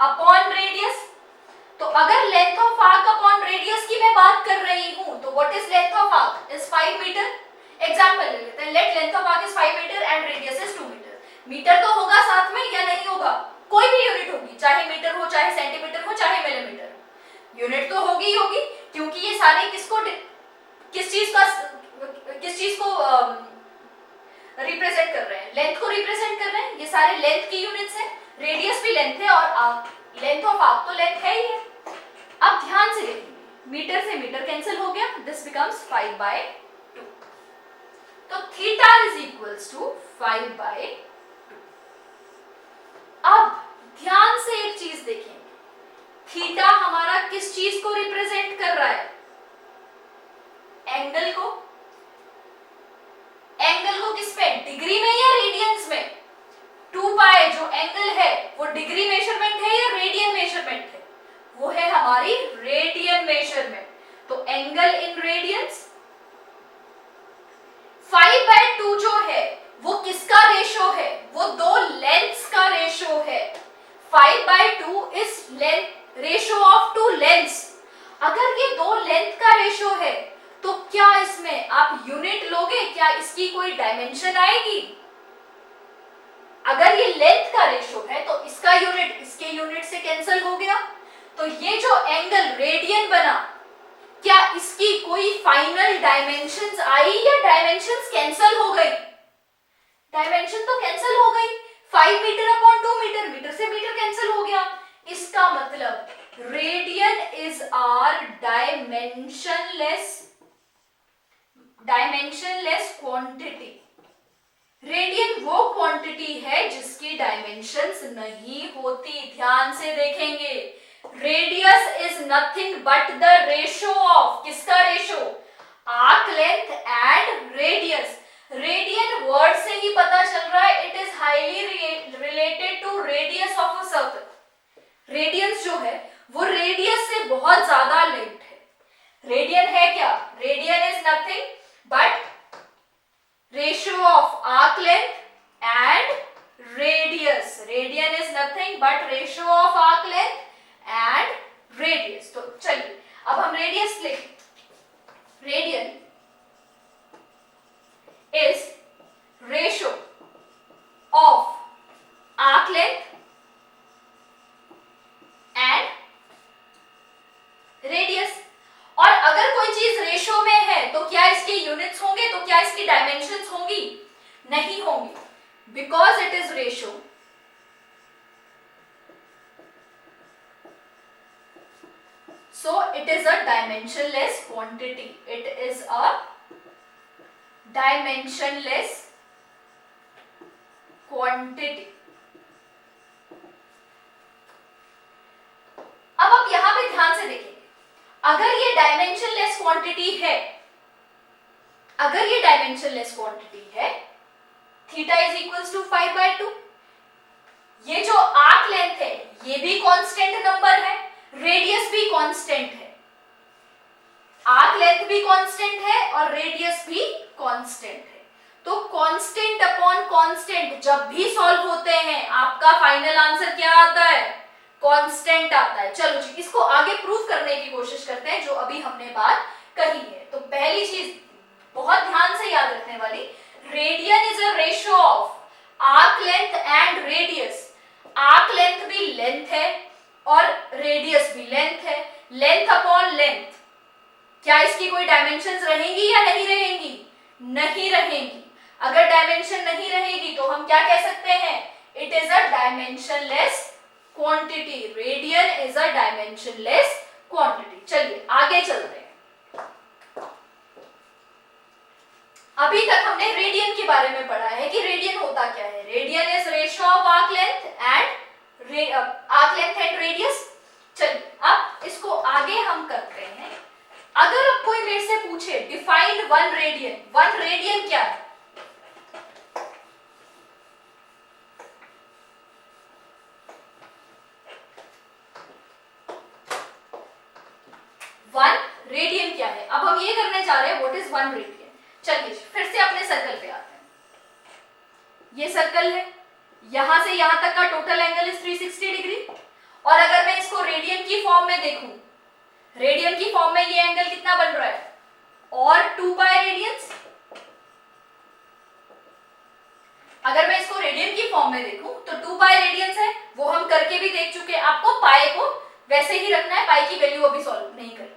S1: upon radius. तो अगर length of arc upon radius की मैं बात कर रही हूं तो what is length of arc? Is 5 metre. Example ले लेते हैं, let length of arc is 5 metre and radius is 2 metre. Metre तो होगा साथ में या नहीं होगा? कोई भी यूनिट होगी, चाहे मीटर हो, चाहे सेंटीमीटर हो, चाहे मिलीमीटर हो, यूनिट तो होगी ही होगी, क्योंकि ये सारे किस चीज को रिप्रेजेंट कर रहे हैं? लेंथ को रिप्रेजेंट कर रहे हैं। ये सारे लेंथ की यूनिट्स हैं, रेडियस भी लेंथ है और लेंथ ऑफ आर्क तो लेंथ है ही है। अब ध्यान से देखिए, मीटर से मीटर कैंसिल हो गया, दिस बिकम्स 5/2। तो थीटा इज इक्वल्स टू 5/2। अब ध्यान से एक चीज देखेंगे, थीटा हमारा किस चीज को रिप्रेजेंट कर रहा है? एंगल को। एंगल को किस में? डिग्री में या रेडियंस में? 2 पाई जो एंगल है वो डिग्री मेजरमेंट है या रेडियन मेजरमेंट है? वो है हमारी रेडियन मेजरमेंट। तो एंगल इन रेडियंस। 5/2 जो है वो किसका रेशो है? वो दो लेंथ्स का रेशो है। 5/2 is length ratio of 2 lengths. अगर ये दो लेंथ का रेशो है तो क्या इसमें आप यूनिट लोगे? क्या इसकी कोई डायमेंशन आएगी? अगर ये लेंथ का रेशो है तो इसका यूनिट इसके यूनिट से कैंसिल हो गया। तो ये जो एंगल रेडियन बना, क्या इसकी कोई फाइनल डायमेंशंस आई या डायमेंशंस कैंसिल हो गई? डायमेंशन तो कैंसिल हो गई। 5 मीटर अपॉन 2 मीटर, मीटर से मीटर कैंसिल हो गया। इसका मतलब radian is are dimensionless quantity. Radian वो क्वांटिटी है जिसकी डायमेंशंस नहीं होती। ध्यान से देखेंगे, radius is nothing but the ratio of, किसका रेशो? Arc length and radius. Radian word से ही पता चल रहा है, it is highly related to radius of a circle. Radius जो है वो रेडियस से बहुत ज्यादा लिंक्ड है। रेडियन है क्या? Radian is nothing but ratio of arc length and radius. Radian is nothing but ratio of arc length and radius. तो डायमेंशंस होंगी? नहीं होंगी, because it is ratio. So it is a dimensionless quantity. It is a dimensionless quantity. अब आप यहां पे ध्यान से देखेंगे, अगर ये डायमेंशनलेस क्वांटिटी है, अगर ये डायमेंशनलेस क्वांटिटी है, थीटा इज इक्वल्स टू 5/2, ये जो आर्क लेंथ है ये भी कांस्टेंट नंबर है, रेडियस भी कांस्टेंट है, आर्क लेंथ भी कांस्टेंट है और रेडियस भी कांस्टेंट है। तो कांस्टेंट अपॉन कांस्टेंट जब भी सॉल्व होते हैं आपका फाइनल आंसर क्या आता है? कांस्टेंट आता है। चलो जी, इसको आगे प्रूव करने की कोशिश करते हैं जो अभी हमने बात कही है। तो पहली चीज बहुत ध्यान से याद रखने वाली, radian is a ratio of arc length and radius. Arc length भी लेंथ है और रेडियस भी लेंथ है, लेंथ अपॉन लेंथ। क्या इसकी कोई डायमेंशंस रहेंगी या नहीं रहेंगी? नहीं रहेंगी। अगर डायमेंशन नहीं रहेगी तो हम क्या कह सकते हैं? It is a dimensionless quantity. Radian is a dimensionless quantity. चलिए आगे चलते हैं। अभी तक हमने रेडियन के बारे में पढ़ा है कि रेडियन होता क्या है। Radian is ratio of arc length and radius. चलिए अब इसको आगे हम करते हैं। अगर अब कोई मेरे से पूछे define one radian, one radian क्या है? वन रेडियन क्या है? अब हम ये करने जा रहे हैं व्हाट इज वन रेडियन। चलिए फिर से अपने सर्कल पे आते हैं। ये सर्कल है, यहां से यहां तक का टोटल एंगल इज 360 डिग्री। और अगर मैं इसको रेडियन की फॉर्म में देखूं, रेडियन की फॉर्म में ये एंगल कितना बन रहा है? और 2 पाई रेडियंस। अगर मैं इसको रेडियन की फॉर्म में देखूं तो 2 पाई रेडियंस है, वो हम करके भी देख चुके हैं। आपको पाई को वैसे ही रखना है, पाई की वैल्यू अभी सॉल्व नहीं करनी है।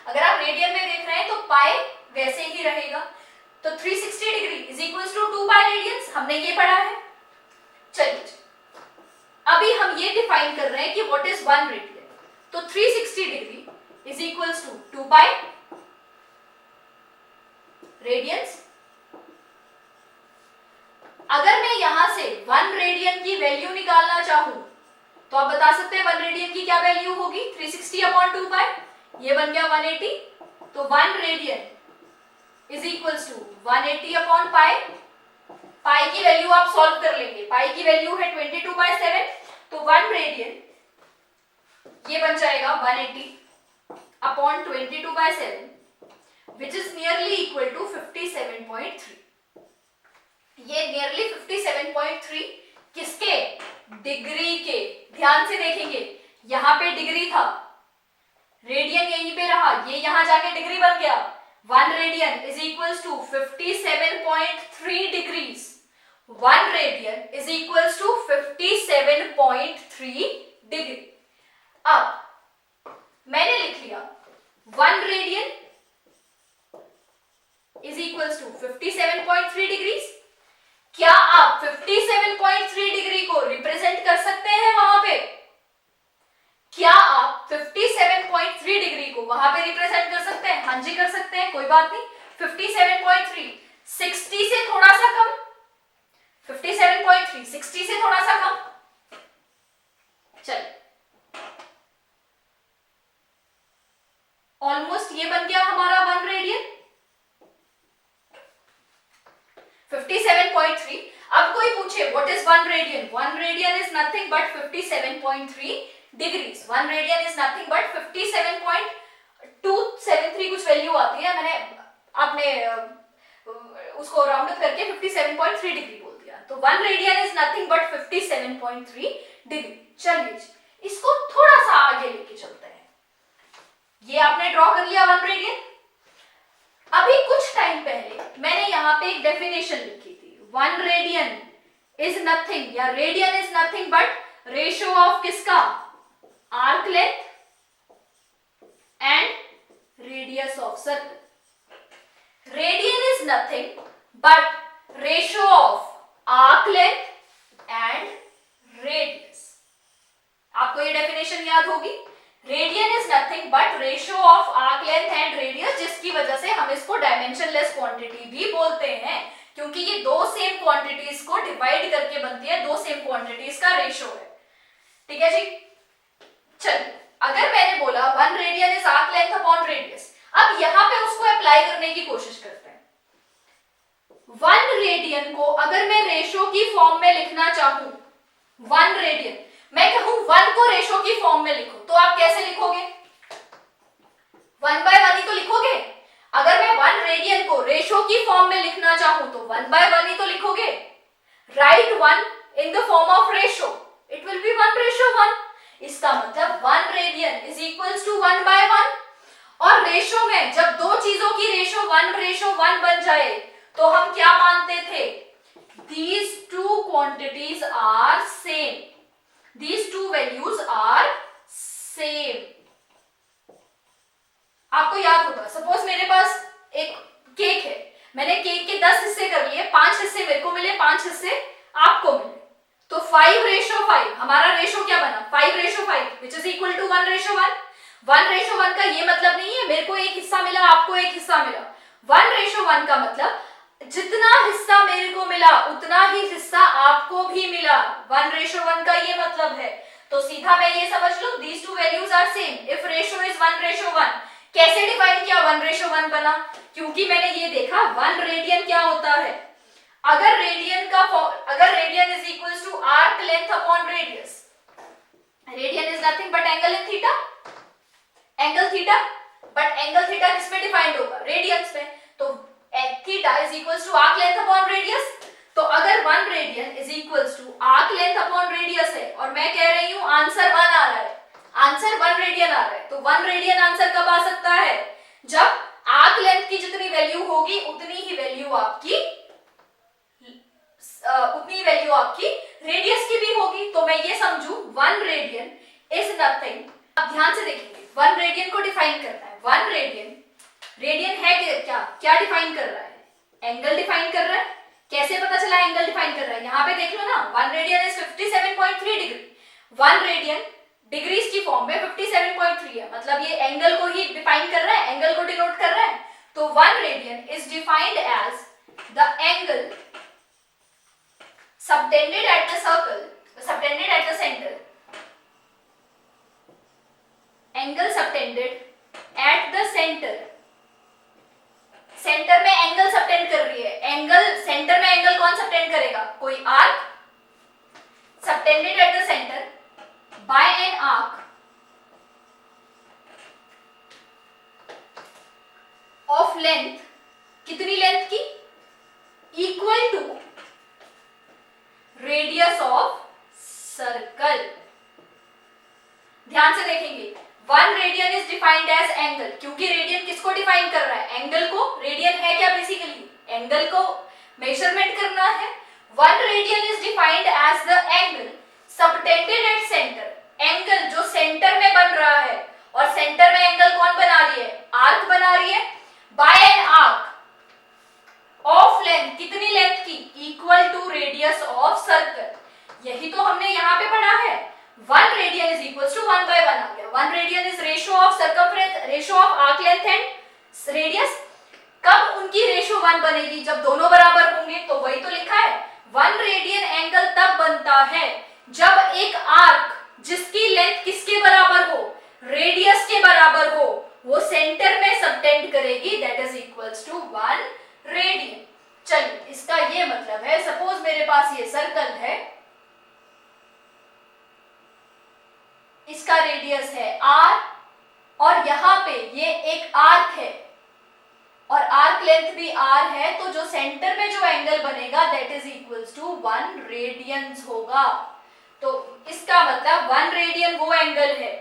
S1: अगर आप रेडियन में देख रहे हैं तो पाई वैसे ही रहेगा। तो 360 degree is equals to 2 pi radians, हमने ये पढ़ा है। चलिए अभी हम ये डिफाइन कर रहे हैं कि व्हाट इज वन रेडियन। तो 360 degree is equals to 2 pi radians. अगर मैं यहां से 1 रेडियन की वैल्यू निकालना चाहूं तो आप बता सकते हैं 1 रेडियन की क्या वैल्यू होगी? 360 अपॉन 2 पाई, ये बन गया 180। तो 1 radian is equals to 180 upon pi. Pi की वैल्यू आप सॉल्व कर लेंगे, पाई की वैल्यू है 22/7। तो 1 रेडियन ये बन जाएगा 180 upon 22/7 which is nearly equal to 57.3। ये नियरली 57.3 किसके? डिग्री के। ध्यान से देखेंगे, यहां पे डिग्री था, रेडियन यहीं पे रहा, ये यहां जाके डिग्री बन गया। 1 radian is equals to 57.3 degrees. 1 radian is equals to 57.3 degree. अब मैंने लिख लिया 1 radian is equals to 57.3 degrees. क्या आप 57.3 डिग्री को रिप्रेजेंट कर सकते हैं वहां पे? क्या आप 57.3 डिग्री को वहां पे रिप्रेजेंट कर सकते हैं? हाँ जी कर सकते हैं, कोई बात नहीं। 57.3 60 से थोड़ा सा कम, 57.3 60 से थोड़ा सा कम। चलिए ऑलमोस्ट ये बन गया हमारा 1 रेडियन 57.3। अब कोई पूछे what is 1 radian? 1 radian is nothing but 57.3 degrees. 1 radian is nothing but 57.273 कुछ वैल्यू आती है, आपने उसको राउंड अप करके 57.3 डिग्री बोल दिया। तो 1 radian is nothing but 57.3 degree. चलिए इसको थोड़ा सा आगे लेके चलते हैं। ये आपने ड्रॉ कर लिया 1 रेडियन। अभी कुछ टाइम पहले मैंने यहां पे एक डेफिनेशन लिखी थी, 1 रेडियन इज नथिंग या radian is nothing but ratio of किसका? Arc length and radius of circle. Radian is nothing but ratio of arc length and radius. आपको ये डेफिनेशन याद होगी, radian is nothing but ratio of arc length and radius, जिसकी वजह से हम इसको डायमेंशनलेस क्वांटिटी भी बोलते हैं, क्योंकि ये दो सेम क्वांटिटीज को डिवाइड करके बनती है, दो सेम क्वांटिटीज का रेशियो है। ठीक है जी, चलिए अगर मैंने बोला 1 radian is arc length upon radius, अब यहां पे उसको अप्लाई करने की कोशिश करते हैं। 1 रेडियन को अगर मैं रेशियो की फॉर्म में लिखना चाहूं, 1 रेडियन, मैं कहूं 1 को रेशियो की फॉर्म में लिखो, तो आप कैसे लिखोगे? 1 by 1 ही तो लिखोगे। अगर मैं 1 रेडियन को रेशियो की फॉर्म में लिखना चाहूं तो 1 by 1 ही तो लिखोगे। Write 1 in the form of ratio, it will be 1:1। इसका मतलब 1 radian is equals to 1 by 1। और रेशियो में जब दो चीजों की रेशियो 1:1 बन जाए तो हम क्या मानते थे? These two quantities are same. These two values are same. आपको याद होगा, सपोज मेरे पास एक केक है, मैंने केक के 10 हिस्से कर लिए, 5 हिस्से मेरे को मिले, 5 हिस्से आपको मिले, तो 5:5 हमारा रेशो क्या बना? 5:5 विच इज इक्वल टू 1:1। 1:1 का ये मतलब नहीं है मेरे को एक हिस्सा मिला, आपको एक हिस्सा मिला। 1:1 का मतलब जितना हिस्सा मेरे को मिला उतना ही हिस्सा आपको भी मिला। 1:1 का ये मतलब है। तो सीधा मैं ये समझ लूं, these two values are same if ratio is 1:1। कैसे डिफाइन किया 1:1 बना? क्योंकि मैंने ये देखा 1 रेडियन क्या होता है, अगर radian is equals to arc length upon radius, radian is nothing but angle in theta, angle theta, but angle theta किस पे डिफाइंड होगा? रेडियंस में। तो theta is equals to arc length upon radius. तो अगर 1 radian is equals to arc length upon radius है और मैं कह रही हूं आंसर 1 आ रहा है, आंसर 1 रेडियन आ रहा है, तो 1 रेडियन आंसर कब आ सकता है? जब आर्क लेंथ की जितनी वैल्यू होगी उतनी ही वैल्यू आपकी रेडियस की भी होगी। तो मैं ये समझू 1 रेडियन इज नथिंग, अब ध्यान से देखेंगे, 1 रेडियन को डिफाइन करना है। 1 रेडियन है क्या डिफाइन कर रहा है? एंगल डिफाइन कर रहा है। कैसे पता चला एंगल डिफाइन कर रहा है? यहां पे देख लो ना, 1 radian is 57.3 degree. 1 radian degrees की फॉर्म में 57.3 है, मतलब ये एंगल को ही डिफाइन कर रहा है, एंगल को डिनोट कर रहा है। तो 1 radian is defined as the angle subtended at the center, angle subtended at the center, centre में एंगल सबटेंड कर रही है, एंगल सेंटर में एंगल कौन सबटेंड करेगा? कोई arc subtended at the centre by an arc of length, कितनी लेंथ की? Equal to radius of circle. ध्यान से देखेंगे, 1 radian is defined as angle, क्योंकि रेडियन किसको डिफाइन कर रहा है? एंगल को। रेडियन है क्या? बेसिकली एंगल को मेजरमेंट करना है। 1 radian is defined as the angle subtended at centre, angle जो सेंटर में बन रहा है, और सेंटर में एंगल कौन बना रही है? आर्क बना रही है, by an arc of length, कितनी लेंथ की? Equal to radius of circle. यही तो हमने यहाँ पे पढ़ा है। 1 radian is equals to 1 by 1 आ गया। 1 radian is ratio of circumference, ratio of arc length and radius. कब उनकी रेशियो 1 बनेगी? जब दोनों बराबर होंगे। तो वही तो लिखा है, 1 रेडियन एंगल तब बनता है जब एक आर्क जिसकी लेंथ किसके बराबर हो? रेडियस के बराबर हो, वो सेंटर में सबटेंड करेगी, that is equals to 1 radian. चलिए, इसका ये मतलब है, सपोज मेरे पास ये सर्कल है, इसका रेडियस है r, और यहां पे ये एक आर्क है और आर्क लेंथ भी r है, तो जो सेंटर में जो एंगल बनेगा that is equals to 1 radian होगा। तो इसका मतलब 1 रेडियन वो एंगल है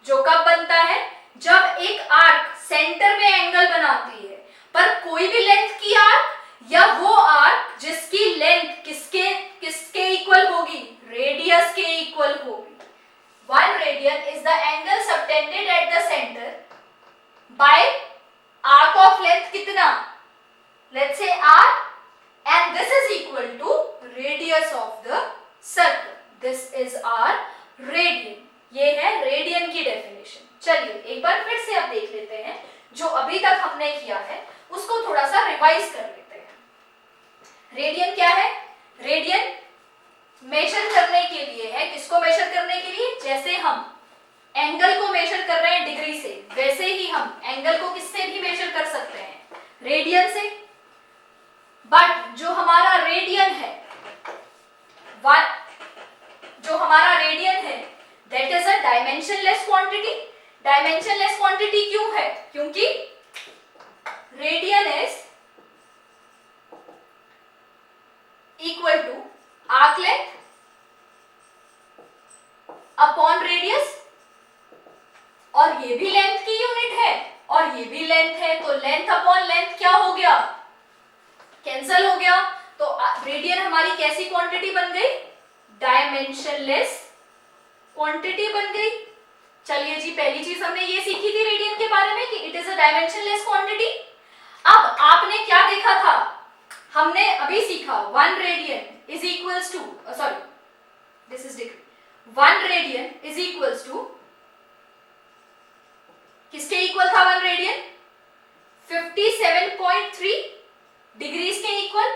S1: जो कब बनता है? जब एक आर्क सेंटर में एंगल बनाती है, पर कोई भी लेंथ की आर्क, या वो आर्क जिसकी लेंथ किसके इक्वल होगी? रेडियस के इक्वल होगी। 1 radian is the angle subtended at the center by arc of length कितना? Let's say r, and this is equal to radius of the circle. This is our radian. ये है रेडियन की डेफिनेशन. चलिए एक बार फिर से अब देख लेते हैं जो अभी तक हमने किया है उसको थोड़ा सा रिवाइज कर लेते हैं. रेडियन क्या है? रेडियन मेजर करने के लिए है. किसको मेजर करने के लिए? जैसे हम एंगल को मेजर कर रहे हैं डिग्री से, वैसे ही हम एंगल को किससे भी मेजर कर सकते हैं? रेडियन से. बट जो हमारा रेडियन है, that is a dimensionless quantity. Dimensionless quantity क्यों है? क्योंकि radian is equal to arc length upon radius, और ये भी लेंथ की यूनिट है और ये भी लेंथ है, तो लेंथ अपॉन लेंथ क्या हो गया? कैंसल हो गया. तो रेडियन हमारी कैसी क्वांटिटी बन गई? डायमेंशनलेस क्वांटिटी बन गई. चलिए जी, पहली चीज हमने ये सीखी थी रेडियन के बारे में कि it is a dimensionless quantity. अब आपने क्या देखा था? हमने अभी सीखा 1 radian is equals to, sorry this is degree. 1 radian is equals to, किसके इक्वल था 1 रेडियन? 57.3 डिग्रीज के इक्वल.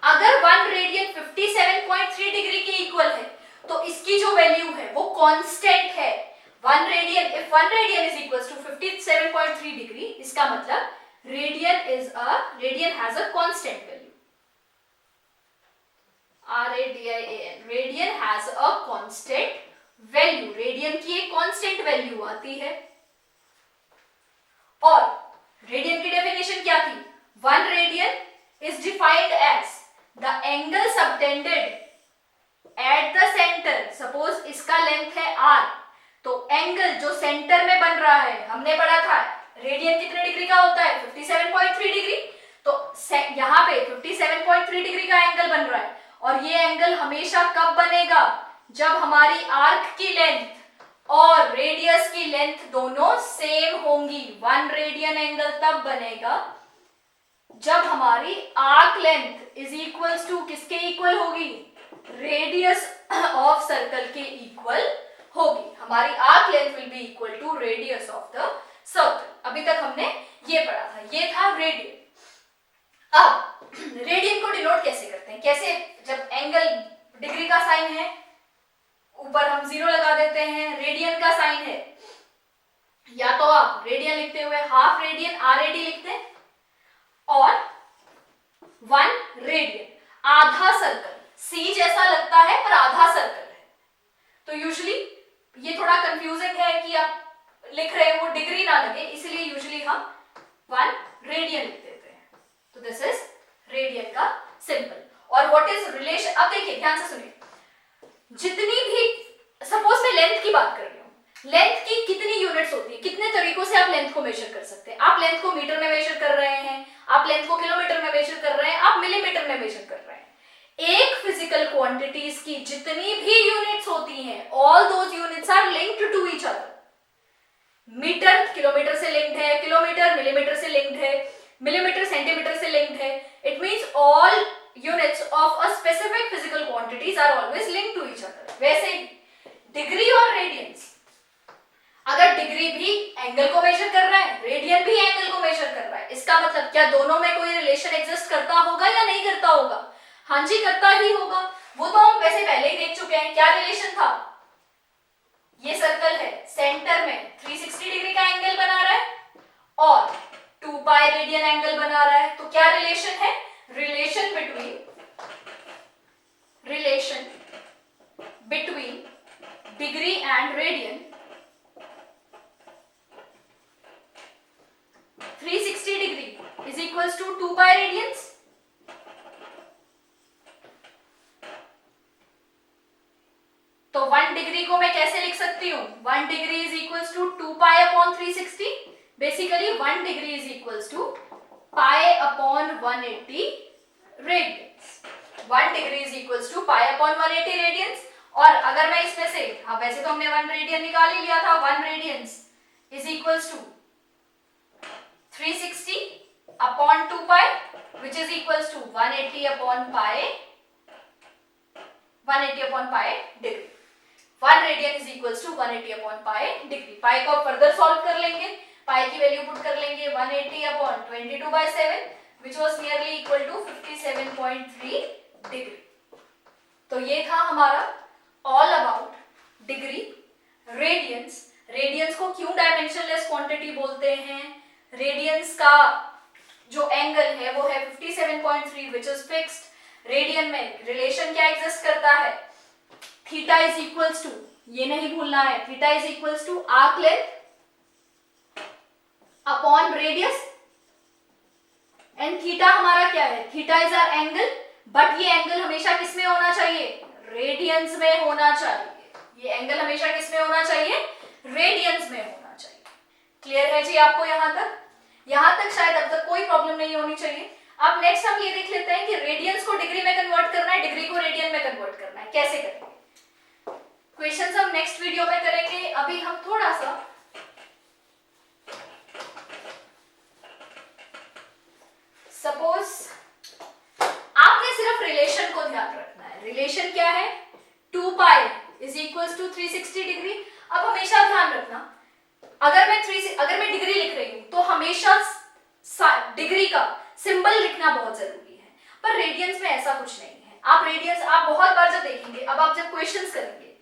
S1: अगर 1 रेडियन 57.3 डिग्री के इक्वल है तो इसकी जो वैल्यू है वो कांस्टेंट है. 1 radian, if 1 radian is equals to 57.3 degree, इसका मतलब radian has a constant value. RADIAN, radian has a constant value. Radian की एक कांस्टेंट वैल्यू आती है. और रेडियन की डेफिनेशन क्या थी? 1 radian is defined as the angle subtended at the center. Suppose इसका लेंथ है r, तो एंगल जो सेंटर में बन रहा है, हमने पढ़ा था रेडियन कितने डिग्री का होता है? 57.3 डिग्री. तो यहाँ पे 57.3 डिग्री का एंगल बन रहा है, और ये एंगल हमेशा कब बनेगा? जब हमारी आर्क की लेंथ और रेडियस की लेंथ दोनों सेम होंगी. 1 रेडियन एंगल तब बनेगा जब हमारी arc length is equals to किसके इक्वल होगी? रेडियस ऑफ सर्कल के इक्वल होगी. हमारी arc length will be equal to radius of the circle. अभी तक हमने ये पढ़ा था. ये था रेडियन. अब रेडियन को डिनोट कैसे करते हैं? कैसे? जब एंगल डिग्री का साइन है, ऊपर हम 0 लगा देते हैं. रेडियन का साइन है, या तो आप रेडियन लिखते हुए हाफ रेडियन RAD लिखते हैं, और 1 रेडियन आधा सर्कल. C जैसा लगता है पर आधा सर्कल है. तो यूजुअली ये थोड़ा कंफ्यूजिंग है कि आप लिख रहे हैं वो डिग्री ना लगे, इसलिए यूजुअली हम 1 रेडियन लिख देते हैं. तो दिस इज रेडियन का सिंबल. और व्हाट इज रिलेशन? अब देखिए, ध्यान से सुनिए. जितनी भी, सपोज मैं लेंथ की बात कर रही हूँ, लेंथ की कितनी यूनिट्स होती है? कितने तरीकों से आप लेंथ को मेजर कर सकते हैं? आप लेंथ को मीटर में मेजर कर रहे हैं, आप लेंथ को किलोमीटर में मेजर कर रहे हैं, आप मिलीमीटर में मेजर कर रहे हैं. एक फिजिकल क्वांटिटीज की जितनी भी यूनिट्स होती हैं, all those units are linked to each other. Metre kilometre से लिंक्ड है, किलोमीटर मिलीमीटर से लिंक्ड है, मिलीमीटर सेंटीमीटर से लिंक्ड है. It means all units of a specific physical quantities are always linked to each other. वैसे ही डिग्री और रेडियंस, अगर डिग्री भी एंगल को मेजर कर रहा है, रेडियन भी एंगल को मेजर कर रहा है, इसका मतलब क्या दोनों में कोई रिलेशन एग्जिस्ट करता होगा या नहीं करता होगा? हाँ जी, करता ही होगा. वो तो हम वैसे पहले ही देख चुके हैं. क्या रिलेशन था? ये सर्कल है, सेंटर में 360 डिग्री का एंगल बना रहा है और 2 पाई रेडियन एंगल बना रहा है. तो क्या रिलेशन है? relation between degree and radian. 360 degree is equals to 2 pi radians. तो 1 डिग्री को मैं कैसे लिख सकती हूँ? 1 degree is equals to 2 pi upon 360. Basically 1 degree is equals to pi upon 180 radians. 1 degree is equals to pi upon 180 radians. और अगर मैं इसमें से, हाँ वैसे तो हमने 1 रेडियन निकाल ही लिया था, 1 radians is equals to 360 upon 2 pi which is equals to 180 upon pi degree. 1 radian is equals to 180 upon pi degree. Pi को फर्दर सॉल्व कर लेंगे, पाई की वैल्यू पुट कर लेंगे 180 upon 22/7 which was nearly equal to 57.3 degree. तो ये था हमारा all about degree, radians. Radians को क्यों डायमेंशनलेस क्वांटिटी बोलते हैं, रेडियंस का जो एंगल है वो है 57.3 which is fixed। रेडियन में रिलेशन क्या एग्जिस्ट करता है, थीटा इज इक्वल्स टू, ये नहीं भूलना है, theta is equals to arc length upon radius. And theta हमारा क्या है, theta is our angle, but ये एंगल हमेशा किस में होना चाहिए, रेडियंस में होना चाहिए। ये एंगल हमेशा किस में होना चाहिए, रेडियंस में होना चाहिए। क्लियर है जी आपको यहां तक? यहां तक शायद अब तक कोई प्रॉब्लम नहीं होनी चाहिए। अब नेक्स्ट हम ये देख लेते हैं कि रेडियंस को डिग्री में कन्वर्ट करना है, डिग्री को रेडियन में कन्वर्ट करना है, कैसे करेंगे। क्वेश्चंस हम नेक्स्ट वीडियो में करेंगे। अभी हम थोड़ा सा सपोज आपने सिर्फ रिलेशन को ध्यान रखना है। रिलेशन क्या है, 2 pi is equals to 360 degree. अब हमेशा ध्यान रखना, अगर मैं डिग्री लिख रही हूं तो हमेशा डिग्री का सिंबल लिखना बहुत जरूरी है, पर रेडियंस में ऐसा कुछ नहीं है। आप बहुत बार जब देखेंगे, अब आप जब क्वेश्चंस करेंगे,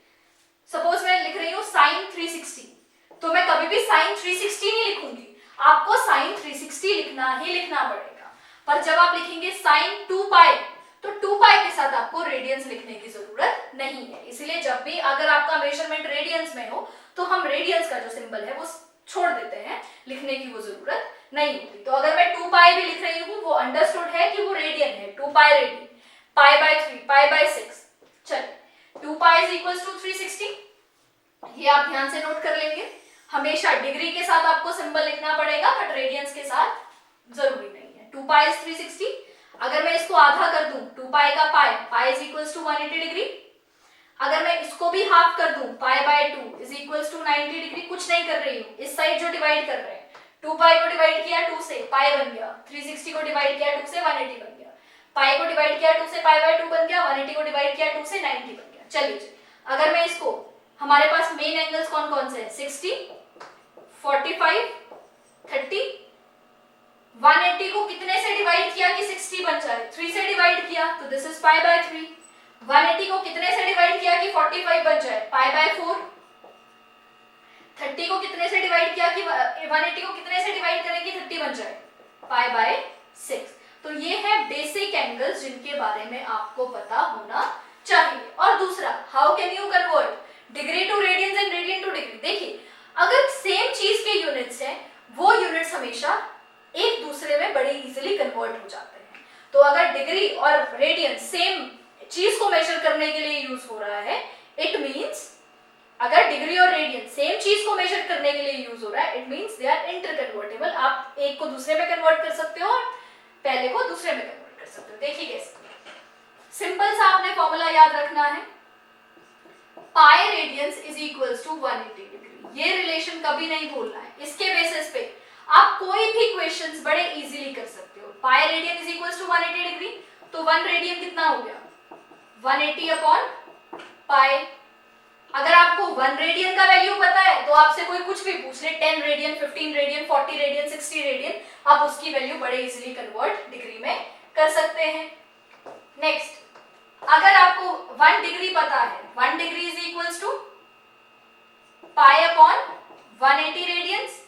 S1: सपोज मैं लिख रही हूं साइन 360, तो मैं कभी भी साइन 360 नहीं लिखूंगी, आपको साइन 360 लिखना ही लिखना पड़ेगा। पर जब आप लिखेंगे साइन 2 पाई, तो 2 पाई के साथ आपको रेडियंस लिखने की जरूरत नहीं है। इसलिए जब भी अगर आपका मेजरमेंट रेडियंस में हो तो हम रेडियंस का जो सिंबल है वो छोड़ देते हैं, लिखने की वो जरूरत नहीं होती। तो अगर मैं 2 पाई भी लिख रही हूँ, वो अंडरस्टूड है कि वो रेडियन है, 2 पाई रेडियन, π/3, π/6। चलिए 2 पाई इज इक्वल्स टू 360, ये आप ध्यान से नोट कर लेंगे। हमेशा डिग्री के साथ आपको सिंबल लिखना पड़ेगा, बट रेडियंस के साथ जरूरी नहीं है। 2 पाई इज 360। अगर मैं इसको आधा कर दूं, 2 पाई का pi is equals to 180 degree. अगर मैं इसको भी हाफ कर दूं, π/2 इज इक्वल्स टू 90 डिग्री। कुछ नहीं कर रही हूं, इस साइड जो डिवाइड कर रहे हैं, 2 पाई को डिवाइड किया 2 से, पाई बन गया, 360 को डिवाइड किया 2 से, 180 बन गया, पाई को डिवाइड किया 2 से, π/2 बन गया, 180 को डिवाइड किया 2 से, 90 बन गया। चलिए अगर मैं इसको, हमारे पास मेन एंगल्स कौन कौन से हैं, 60, 45, 30। 180 को कितने से डिवाइड किया कि 60 बन जाए, 3 से डिवाइड किया, तो दिस इज π/3। 180 को कितने से डिवाइड किया कि 45 बन जाए, π/4। 30 को कितने से डिवाइड किया कि 180 को कितने से डिवाइड करें कि 30 बन जाए, π/6। तो ये है बेसिक एंगल्स जिनके बारे में आपको पता होना चाहिए। और दूसरा, how can you convert degree to radians and radian to degree. देखिए, अगर सेम चीज के यूनिट्स हैं, वो यूनिट्स हमेशा एक दूसरे में बड़े इजीली कन्वर्ट हो जाते हैं। तो अगर डिग्री और रेडियन सेम चीज को मेजर करने के लिए यूज हो रहा है, इट मींस अगर डिग्री और रेडियन सेम चीज को मेजर करने के लिए यूज हो रहा है, it means they are interconvertible. आप एक को दूसरे में कन्वर्ट कर सकते हो और पहले को दूसरे में कन्वर्ट कर सकते हो। देखिए कैसे, सिंपल सा आपने फॉर्मूला याद रखना है, pi radians is equals to 180 degree. ये रिलेशन कभी नहीं भूलना है। इसके बेसिस पे आप कोई भी क्वेश्चंस बड़े इजीली कर सकते हो। Pi radian is equals to 180 degree, तो 1 रेडियन कितना हो गया, 180 अपॉन पाई। अगर आपको 1 रेडियन का वैल्यू पता है तो आपसे कोई कुछ भी पूछ ले, 10 रेडियन, 15 रेडियन, 40 रेडियन, 60 रेडियन, आप उसकी वैल्यू बड़े इजीली कन्वर्ट डिग्री में कर सकते हैं। नेक्स्ट, अगर आपको 1 डिग्री पता है, 1 degree is equals to pi upon 180 radians.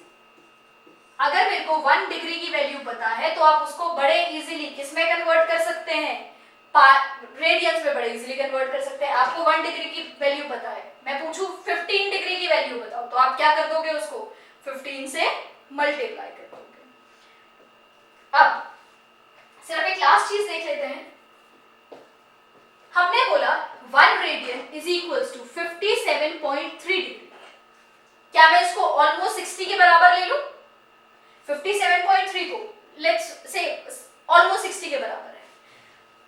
S1: अगर मेरे को 1 डिग्री की वैल्यू पता है तो आप उसको बड़े इजीली किस में कन्वर्ट कर सकते हैं, रेडियंस में बड़े इजीली कन्वर्ट कर सकते हैं। आपको 1 डिग्री की वैल्यू पता है, मैं पूछूं 15 डिग्री की वैल्यू बताओ, तो आप क्या कर दोगे, उसको 15 से मल्टीप्लाई कर दोगे। अब सिर्फ एक लास्ट चीज देख लेते हैं। हमने बोला 1 radian is equals to 57.3 degree. क्या मैं इसको ऑलमोस्ट 60 के बराबर ले लूं? 57.3 को लेट्स से ऑलमोस्ट 60 के बराबर है,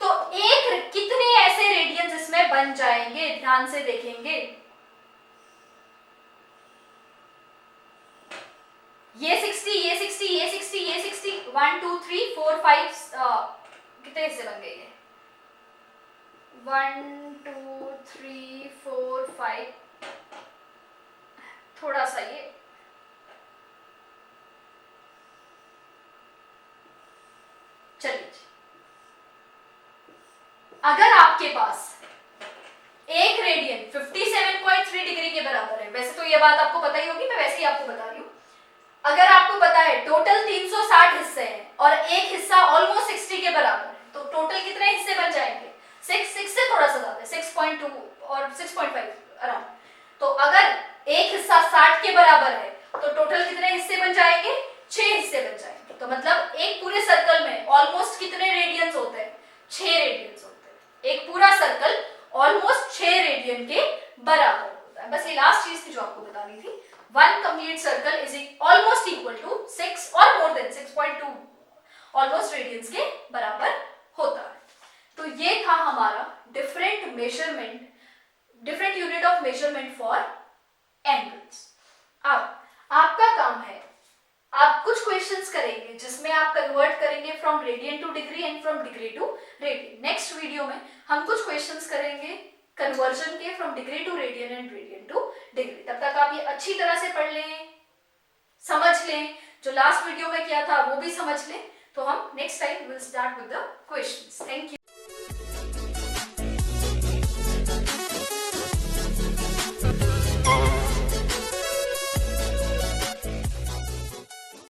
S1: तो एक कितने ऐसे रेडियंस इसमें बन जाएंगे, ध्यान से देखेंगे। ये 60, ये 60, ये 60, ये 60, 1 2 3 4 5 कितने हिस्से बन गए ये? 1 2 3 4 5, थोड़ा सा ये चलिए। अगर आपके पास एक रेडियन 57.3 डिग्री के बराबर है, वैसे तो ये बात आपको पता ही होगी, मैं वैसे ही आपको बता रही हूँ। अगर आपको पता है टोटल 360 हिस्से हैं और एक हिस्सा ऑलमोस्ट 60 के बराबर है, तो टोटल कितने हिस्से बन जाएंगे? 6 से थोड़ा सा ज्यादा, 6.2 और 6.5 अराउंड। तो अगर एक हिस्सा 60 के बराबर है तो टोटल कितने हिस्से बन जाएंगे? 6 हिस्से बन जाएंगे। तो मतलब एक पूरे सर्कल में ऑलमोस्ट कितने रेडियंस होते हैं? 6 रेडियंस होते हैं। एक पूरा सर्कल ऑलमोस्ट 6 रेडियन के बराबर होता है। बस ये लास्ट चीज थी जो आपको बतानी थी। One complete circle is almost equal to 6 और मोर देन 6.2 ऑलमोस्ट रेडियंस के बराबर होता है। तो ये था हमारा different measurement, different unit of measurement for angles. अब आपका काम है, आप कुछ क्वेश्चंस करेंगे जिसमें आप कन्वर्ट करेंगे from radian to degree and from degree to radian. Next video में हम कुछ क्वेश्चंस करेंगे कन्वर्जन के from degree to radian and radian to degree. तब तक आप ये अच्छी तरह से पढ़ लें, समझ लें, जो लास्ट वीडियो में किया था वो भी समझ लें। तो हम next time will start with the questions. Thank you.